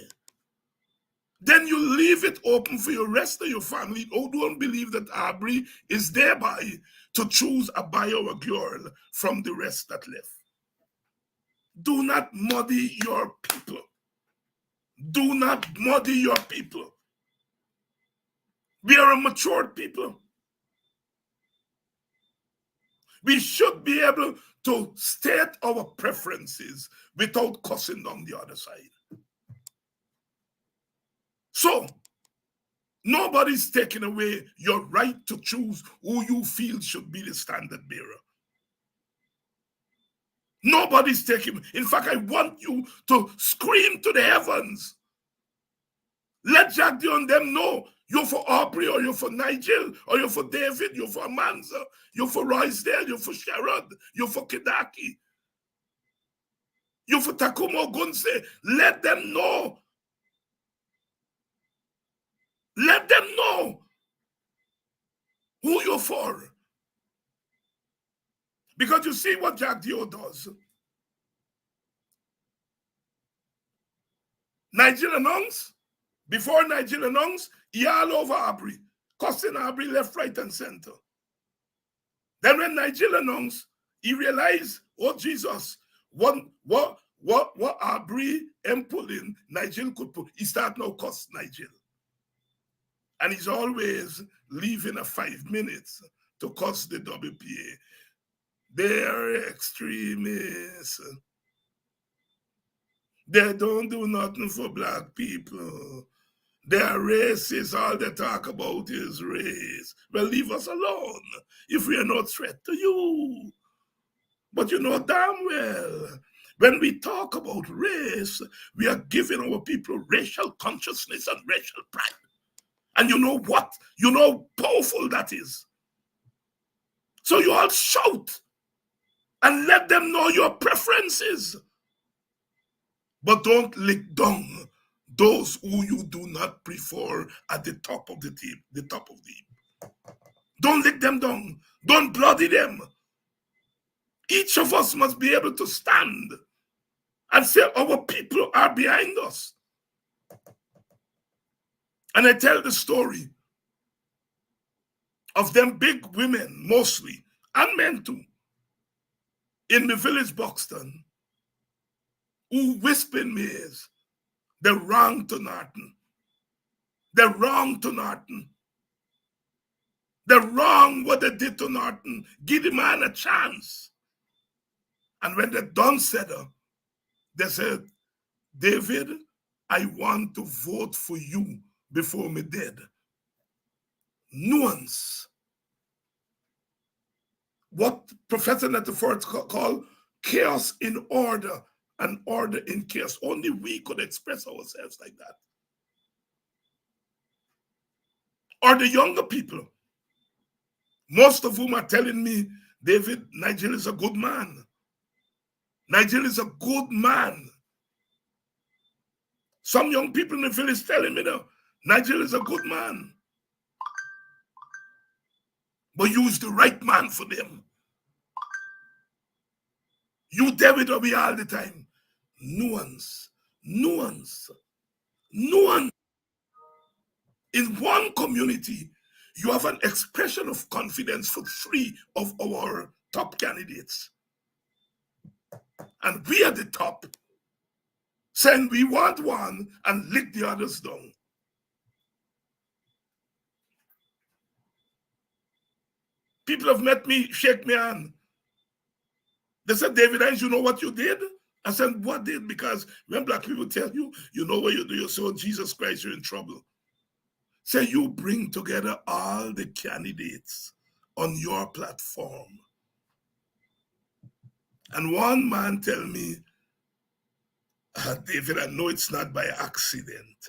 Then you leave it open for your rest of your family who don't believe that Aubrey is thereby to choose a boy or a girl from the rest that left. Do not muddy your people. Do not muddy your people. We are a matured people. We should be able to state our preferences without cussing down the other side. So, nobody's taking away your right to choose who you feel should be the standard bearer. Nobody's taking. In fact, I want you to scream to the heavens. Let Jack D and them know you're for Aubrey, or you're for Nigel, or you're for David, you're for Amanza, you're for Roysdale, you're for Sherrod, you're for Kidaki, you're for Takumo Gunse. Let them know. Let them know who you're for. Because you see what Jack Dio does. Nigel announced, before Nigel announced, he all over Aubrey, cussing Aubrey left, right, and center. Then when Nigel announced, he realized, oh Jesus, what Aubrey and pulling Nigel could put. He start now cuss Nigel. And he's always leaving a 5 minutes to cuss the WPA. They're extremists. They don't do nothing for black people. They're racist. All they talk about is race. Well, leave us alone if we are no threat to you. But you know damn well, when we talk about race, we are giving our people racial consciousness and racial pride. And you know what? You know how powerful that is. So you all shout and let them know your preferences. But don't lick down those who you do not prefer at the top of the team, the top of the heap. Don't lick them down. Don't bloody them. Each of us must be able to stand and say our people are behind us. And I tell the story of them big women, mostly, and men too, in the village Buxton, who whisper in me is, they're wrong to Norton. They're wrong to Norton. They're wrong what they did to Norton. Give the man a chance. And when they done said it, they said, David, I want to vote for you before me dead. Nuance. What Professor Netterford called chaos in order and order in chaos. Only we could express ourselves like that. Or the younger people, most of whom are telling me, David, Nigel is a good man. Nigel is a good man. Some young people in the village telling me, no, Nigel is a good man. But use the right man for them. You David will be all the time. Nuance, nuance, nuance. In one community, you have an expression of confidence for 3 of our top candidates. And we at the top, saying we want one and lick the others down. People have met me, shake me hand. They said, David Hines, you know what you did? I said, what did? Because when black people tell you, you know what you do, you say, oh, Jesus Christ, you're in trouble. Say, you bring together all the candidates on your platform. And one man tell me, David, I know it's not by accident.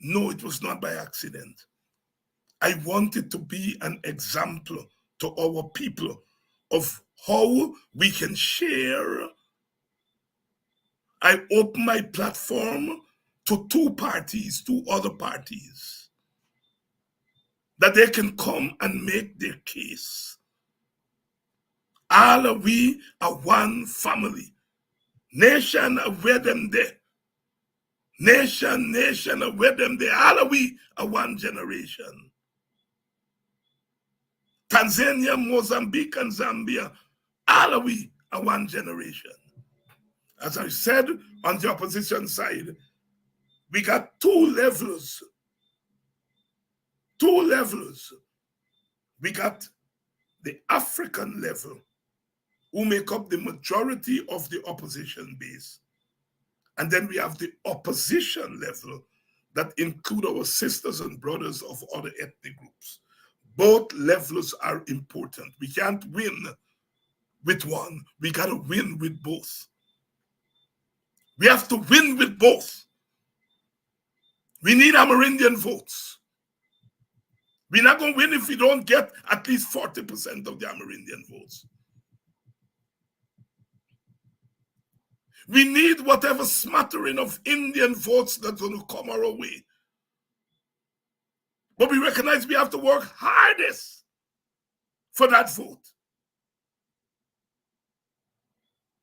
No, it was not by accident. I wanted to be an example to our people of how we can share. I open my platform to two other parties, that they can come and make their case. All of we are one family. Nation where them there. Nation where them there. All of we are one generation. Tanzania, Mozambique, and Zambia, all of we are one generation. As I said, on the opposition side, we got two levels. Two levels. We got the African level, who make up the majority of the opposition base. And then we have the opposition level that include our sisters and brothers of other ethnic groups. Both levels are important. We can't win with one. We got to win with both. We have to win with both. We need Amerindian votes. We're not going to win if we don't get at least 40% of the Amerindian votes. We need whatever smattering of Indian votes that's going to come our way. But we recognize we have to work hardest for that vote.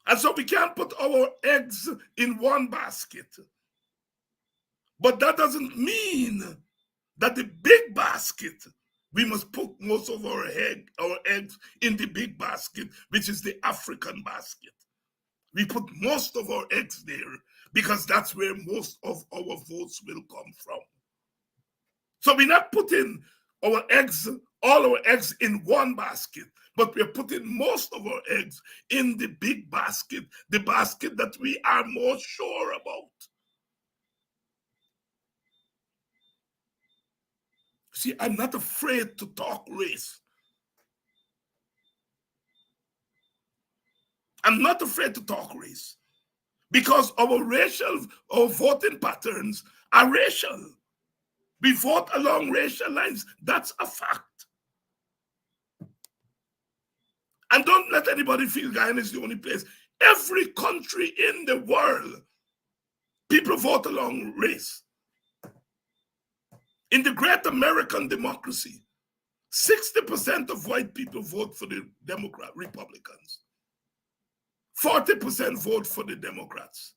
And so we can't put our eggs in one basket. But that doesn't mean that the big basket, we must put most of our eggs in the big basket, which is the African basket. We put most of our eggs there because that's where most of our votes will come from. So we're not putting our eggs, all our eggs in one basket, but we're putting most of our eggs in the big basket, the basket that we are more sure about. See, I'm not afraid to talk race. I'm not afraid to talk race because our voting patterns are racial. We vote along racial lines. That's a fact. And don't let anybody feel Guyana is the only place. Every country in the world, people vote along race. In the great American democracy, 60% of white people vote for the Republicans. 40% vote for the Democrats.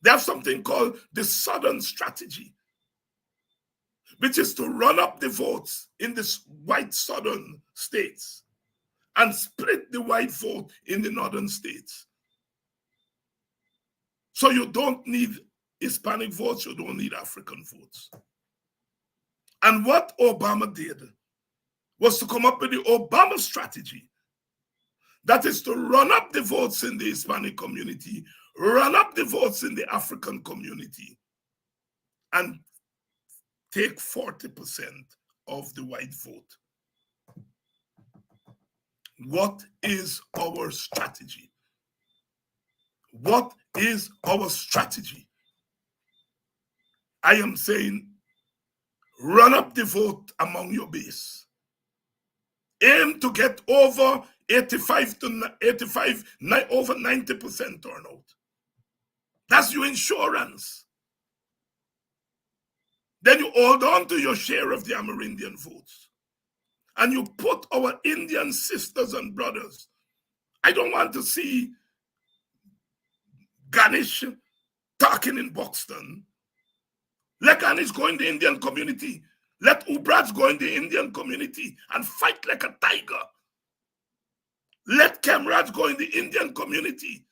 They have something called the Southern Strategy, which is to run up the votes in the white Southern states and split the white vote in the northern states. So you don't need Hispanic votes, you don't need African votes. And what Obama did was to come up with the Obama strategy. That is to run up the votes in the Hispanic community, run up the votes in the African community, and take 40% of the white vote. What is our strategy? What is our strategy? I am saying, run up the vote among your base. Aim to get over 85 to 85, over 90% turnout. That's your insurance. Then you hold on to your share of the Amerindian votes. And you put our Indian sisters and brothers. I don't want to see Ganesh talking in Buxton. Let Ganesh go in the Indian community. Let Ubraj go in the Indian community and fight like a tiger. Let Kemraj go in the Indian community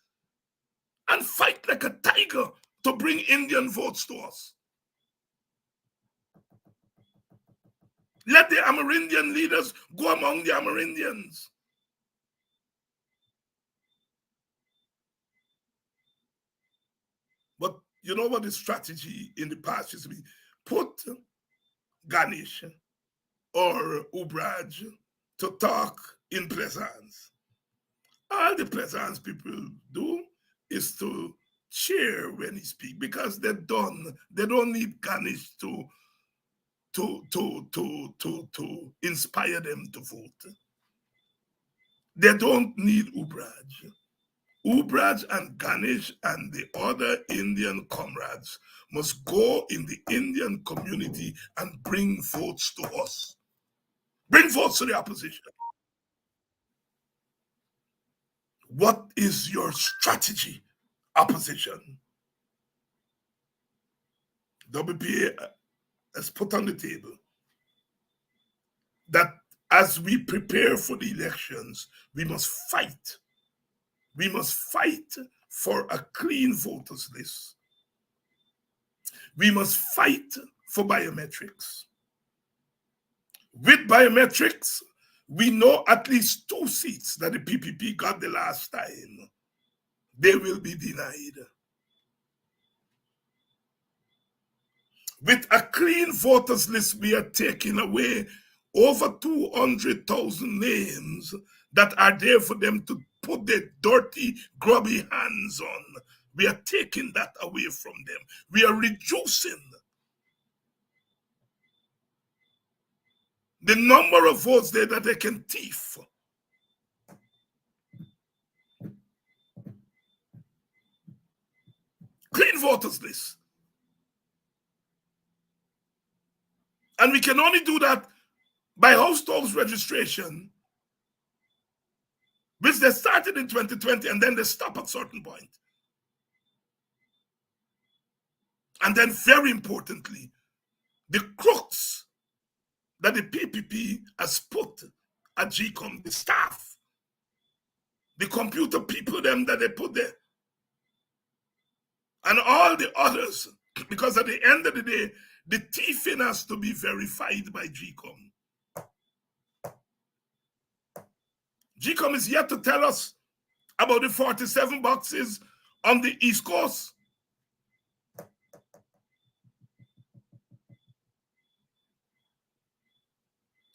and fight like a tiger to bring Indian votes to us. Let the Amerindian leaders go among the Amerindians. But you know what the strategy in the past used to be? Put Ganesh or Ubraj to talk in Plaisance. All the Plaisance people do is to cheer when he speaks because they're done. They don't need Ganesh to inspire them to vote. They don't need Ubraj. Ubraj and Ganesh and the other Indian comrades must go in the Indian community and bring votes to us. Bring votes to the opposition. What is your strategy, opposition? WPA has put on the table that as we prepare for the elections, we must fight. We must fight for a clean voters list. We must fight for biometrics. With biometrics, we know at least 2 seats that the PPP got the last time. They will be denied. With a clean voters list, we are taking away over 200,000 names that are there for them to put their dirty, grubby hands on. We are taking that away from them. We are reducing the number of votes there that they can thief. Clean voters list. And we can only do that by households registration, which they started in 2020 and then they stop at a certain point. And then, very importantly, the crooks that the PPP has put at GCOM, the staff, the computer people, them that they put there, and all the others, because at the end of the day, the thieving has to be verified by GCOM. GCOM is yet to tell us about the 47 boxes on the East Coast.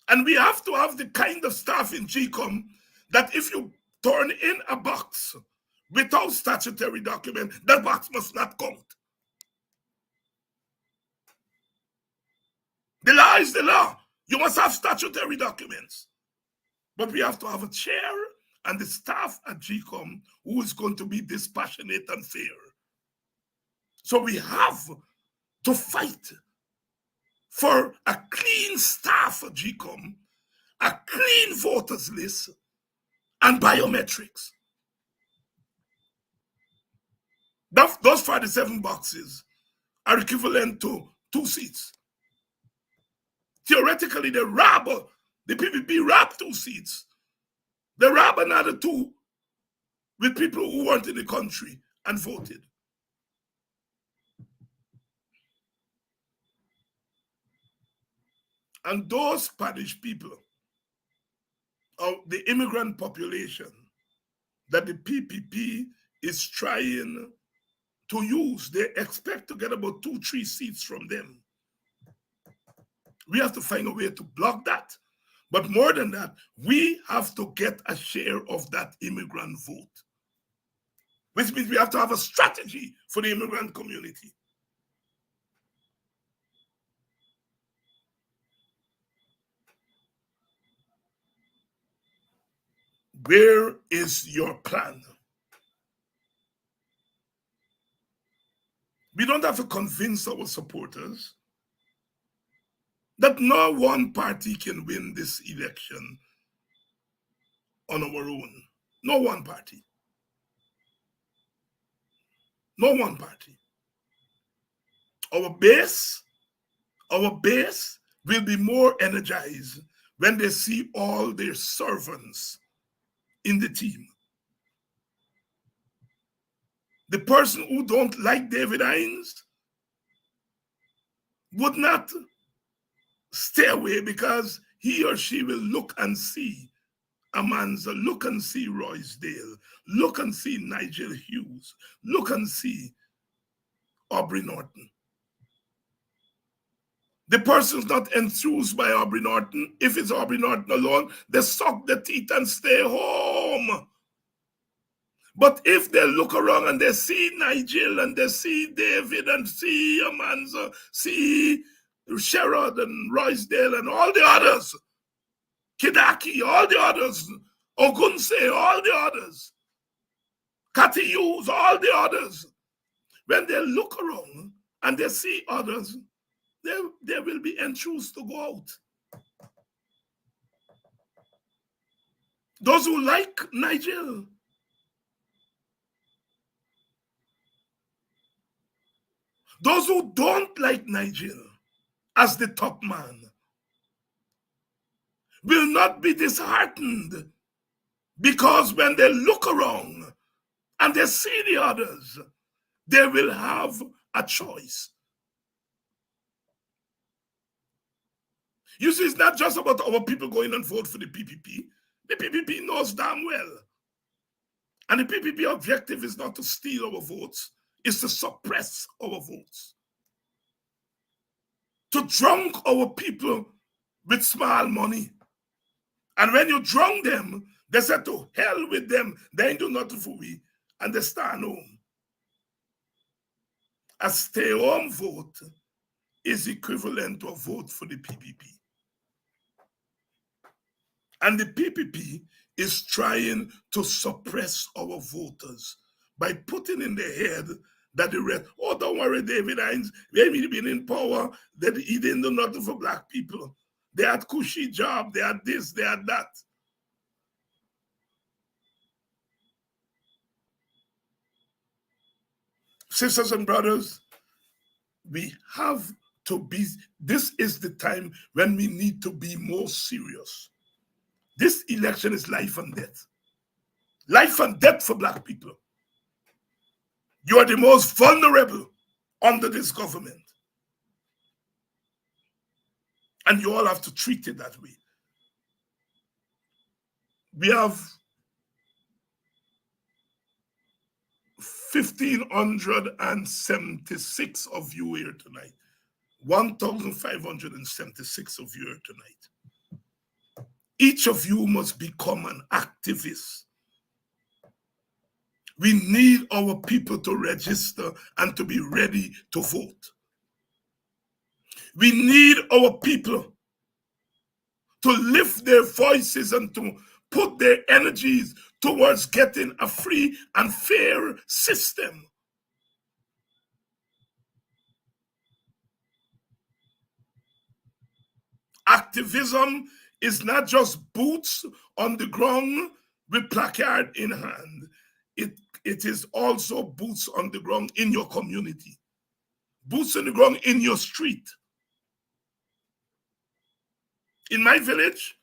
And we have to have the kind of staff in GCOM that if you turn in a box without statutory document, that box must not count. The law is the law. You must have statutory documents. But we have to have a chair and the staff at GCOM who is going to be dispassionate and fair. So we have to fight for a clean staff at GCOM, a clean voters list, and biometrics. Those 47 boxes are equivalent to 2 seats. Theoretically, the PPP robbed 2 seats. They robbed another 2 with people who weren't in the country and voted. And those Spanish people, or the immigrant population that the PPP is trying to use, they expect to get about 2-3 seats from them. We have to find a way to block that. But more than that, we have to get a share of that immigrant vote, which means we have to have a strategy for the immigrant community. Where is your plan? We don't have to convince our supporters that no one party can win this election on our own. No one party. No one party. Our base will be more energized when they see all their servants in the team. The person who don't like David Hines would not stay away because he or she will look and see Amanza, look and see Roysdale, look and see Nigel Hughes, look and see Aubrey Norton. The person's not enthused by Aubrey Norton. If it's Aubrey Norton alone, they suck their teeth and stay home. But if they look around and they see Nigel and they see David and see Amanza, see Sherrod and Roysdale and all the others, Kidaki, all the others, Ogunse, all the others, Cathy Hughes, all the others, when they look around and they see others, they will be enthused to go out. Those who like Nigel, those who don't like Nigel as the top man, will not be disheartened because when they look around and they see the others, they will have a choice. You see, it's not just about our people going and vote for the PPP. The PPP knows damn well. And the PPP objective is not to steal our votes, it's to suppress our votes. To drunk our people with small money. And when you drunk them, they said to hell with them, they ain't do nothing for we, and they stand home. A stay-home vote is equivalent to a vote for the PPP. And the PPP is trying to suppress our voters by putting in their head that the rest, oh, don't worry, David Hines, they've been in power, that he didn't do nothing for black people. They had cushy job, they had this, they had that. Sisters and brothers, we have to be, this is the time when we need to be more serious. This election is life and death. Life and death for black people. You are the most vulnerable under this government. And you all have to treat it that way. We have 1,576 of you here tonight. 1,576 of you here tonight. Each of you must become an activist. We need our people to register and to be ready to vote. We need our people to lift their voices and to put their energies towards getting a free and fair system. Activism is not just boots on the ground with placard in hand. It is also boots on the ground in your community. Boots on the ground in your street. In my village,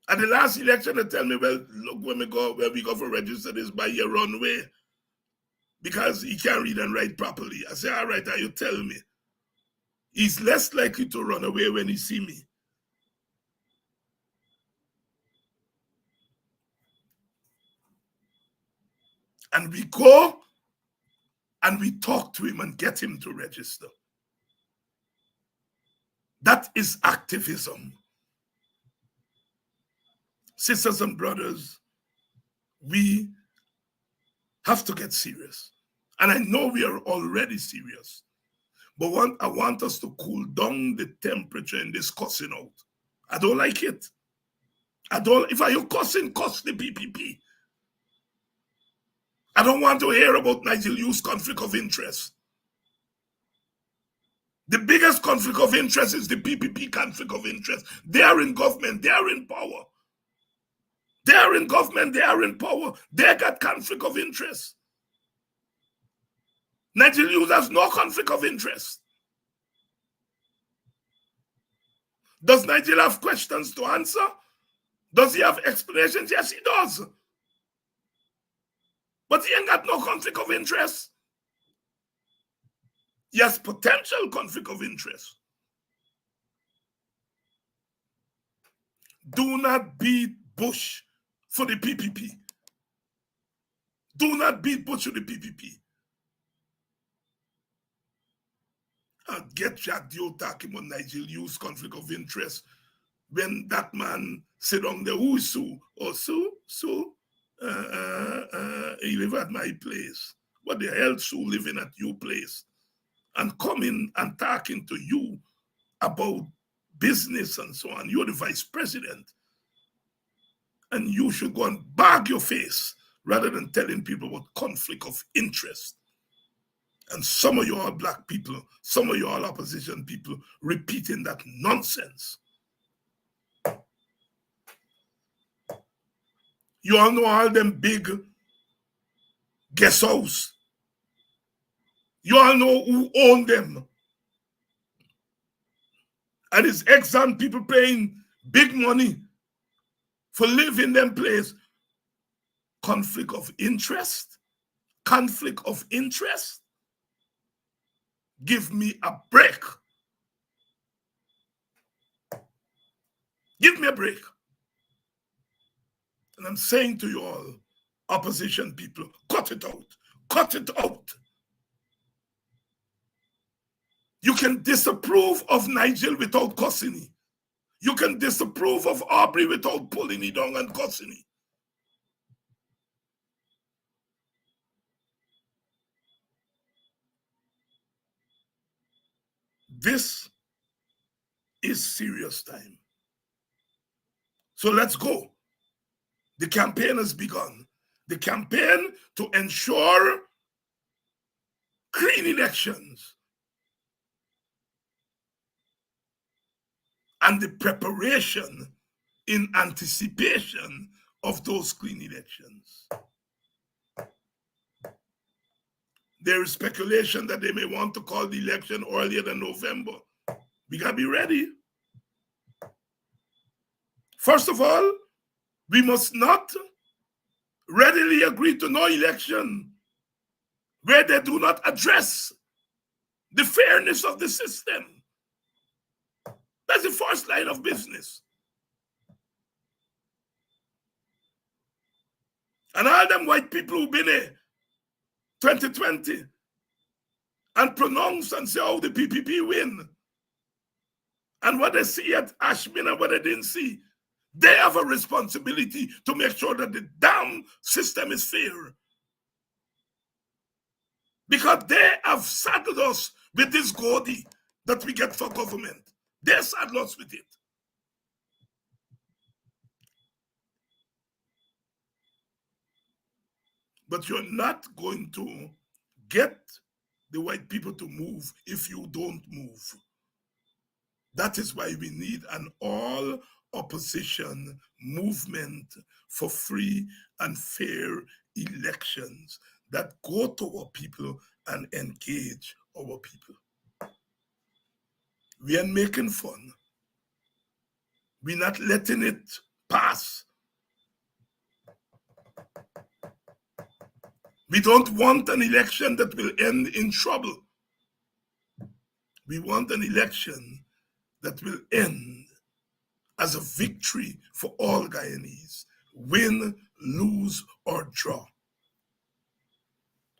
at the last election, they tell me, well, look, when we go for register this by your runway because he can't read and write properly. I say, all right, you tell me. He's less likely to run away when he see me. And we go and we talk to him and get him to register. That is activism. Sisters and brothers, we have to get serious. And I know we are already serious. But I want us to cool down the temperature in this cussing out. I don't like it. If I you cussing, cuss the PPP. I don't want to hear about Nigel Hughes' conflict of interest. The biggest conflict of interest is the PPP conflict of interest. They are in government, they are in power. They are in government, they are in power. They got conflict of interest. Nigel Hughes has no conflict of interest. Does Nigel have questions to answer? Does he have explanations? Yes, he does. But he ain't got no conflict of interest. He has potential conflict of interest. Do not beat Bush for the PPP. Do not beat Bush for the PPP. I'll get Jack Dio talking about Nigel use conflict of interest when that man sit on the who Sue or Sue, he live at my place. What the hell Sue living at your place and coming and talking to you about business and so on? You're the vice president. And you should go and bag your face rather than telling people about conflict of interest. And some of you all black people, some of you all opposition people repeating that nonsense. You all know all them big guest house. You all know who own them. And it's Exxon people paying big money for living them place. Conflict of interest? Conflict of interest? Give me a break. Give me a break. And I'm saying to you all, opposition people, cut it out. Cut it out. You can disapprove of Nigel without cussing him. You can disapprove of Aubrey without pulling it down and cussing him. This is serious time. So let's go. The campaign has begun. The campaign to ensure clean elections and the preparation in anticipation of those clean elections. There is speculation that they may want to call the election earlier than November. We got to be ready. First of all, we must not readily agree to no election where they do not address the fairness of the system. That's the first line of business. And all them white people who've been here 2020 and pronounce and say, oh, the PPP win. And what they see at Ashmin and what they didn't see, they have a responsibility to make sure that the damn system is fair. Because they have saddled us with this goldie that we get for government. They saddle us with it. But you're not going to get the white people to move if you don't move. That is why we need an all-opposition movement for free and fair elections that go to our people and engage our people. We are making fun. We're not letting it pass. We don't want an election that will end in trouble. We want an election that will end as a victory for all Guyanese, win, lose, or draw.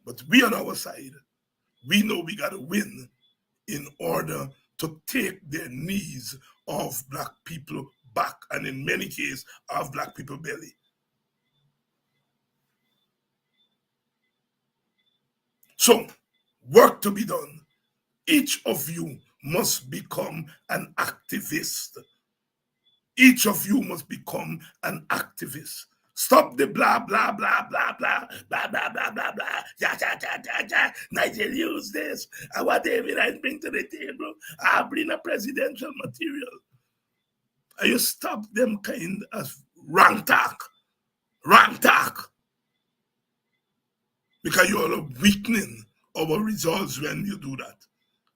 But we on our side, we know we got to win in order to take their knees off black people back, and in many cases, off black people belly. So, work to be done. Each of you must become an activist. Each of you must become an activist. Stop the blah, blah, blah, blah, blah, blah, blah, blah, blah, blah. Ja, ja, ja, ja, ja. Nigel use this. And what David I bring to the table, I bring a presidential material. And you stop them kind of rank talk. Because you are weakening our results when you do that.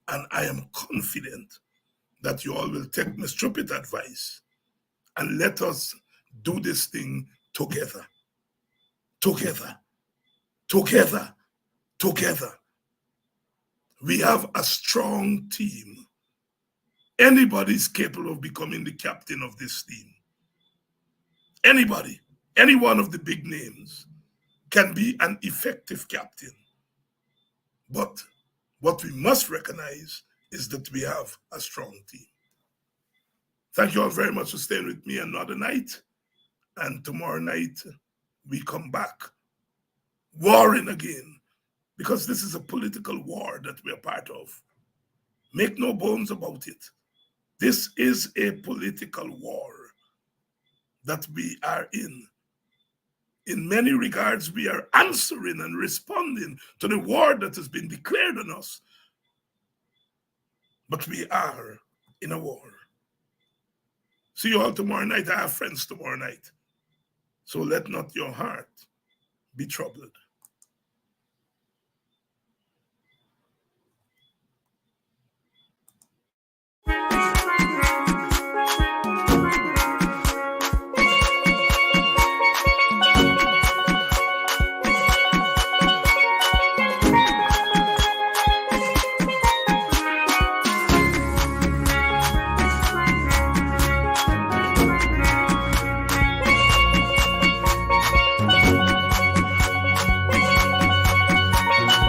And I am confident that you all will take Ms. Trumpet's advice and let us do this thing together. Together. We have a strong team. Anybody is capable of becoming the captain of this team. Anybody, any one of the big names can be an effective captain. But what we must recognize is that we have a strong team. Thank you all very much for staying with me another night. And tomorrow night, we come back warring again, because this is a political war that we're part of. Make no bones about it. This is a political war that we are in. In many regards, we are answering and responding to the war that has been declared on us. But we are in a war. See you all tomorrow night. I have friends tomorrow night. So let not your heart be troubled.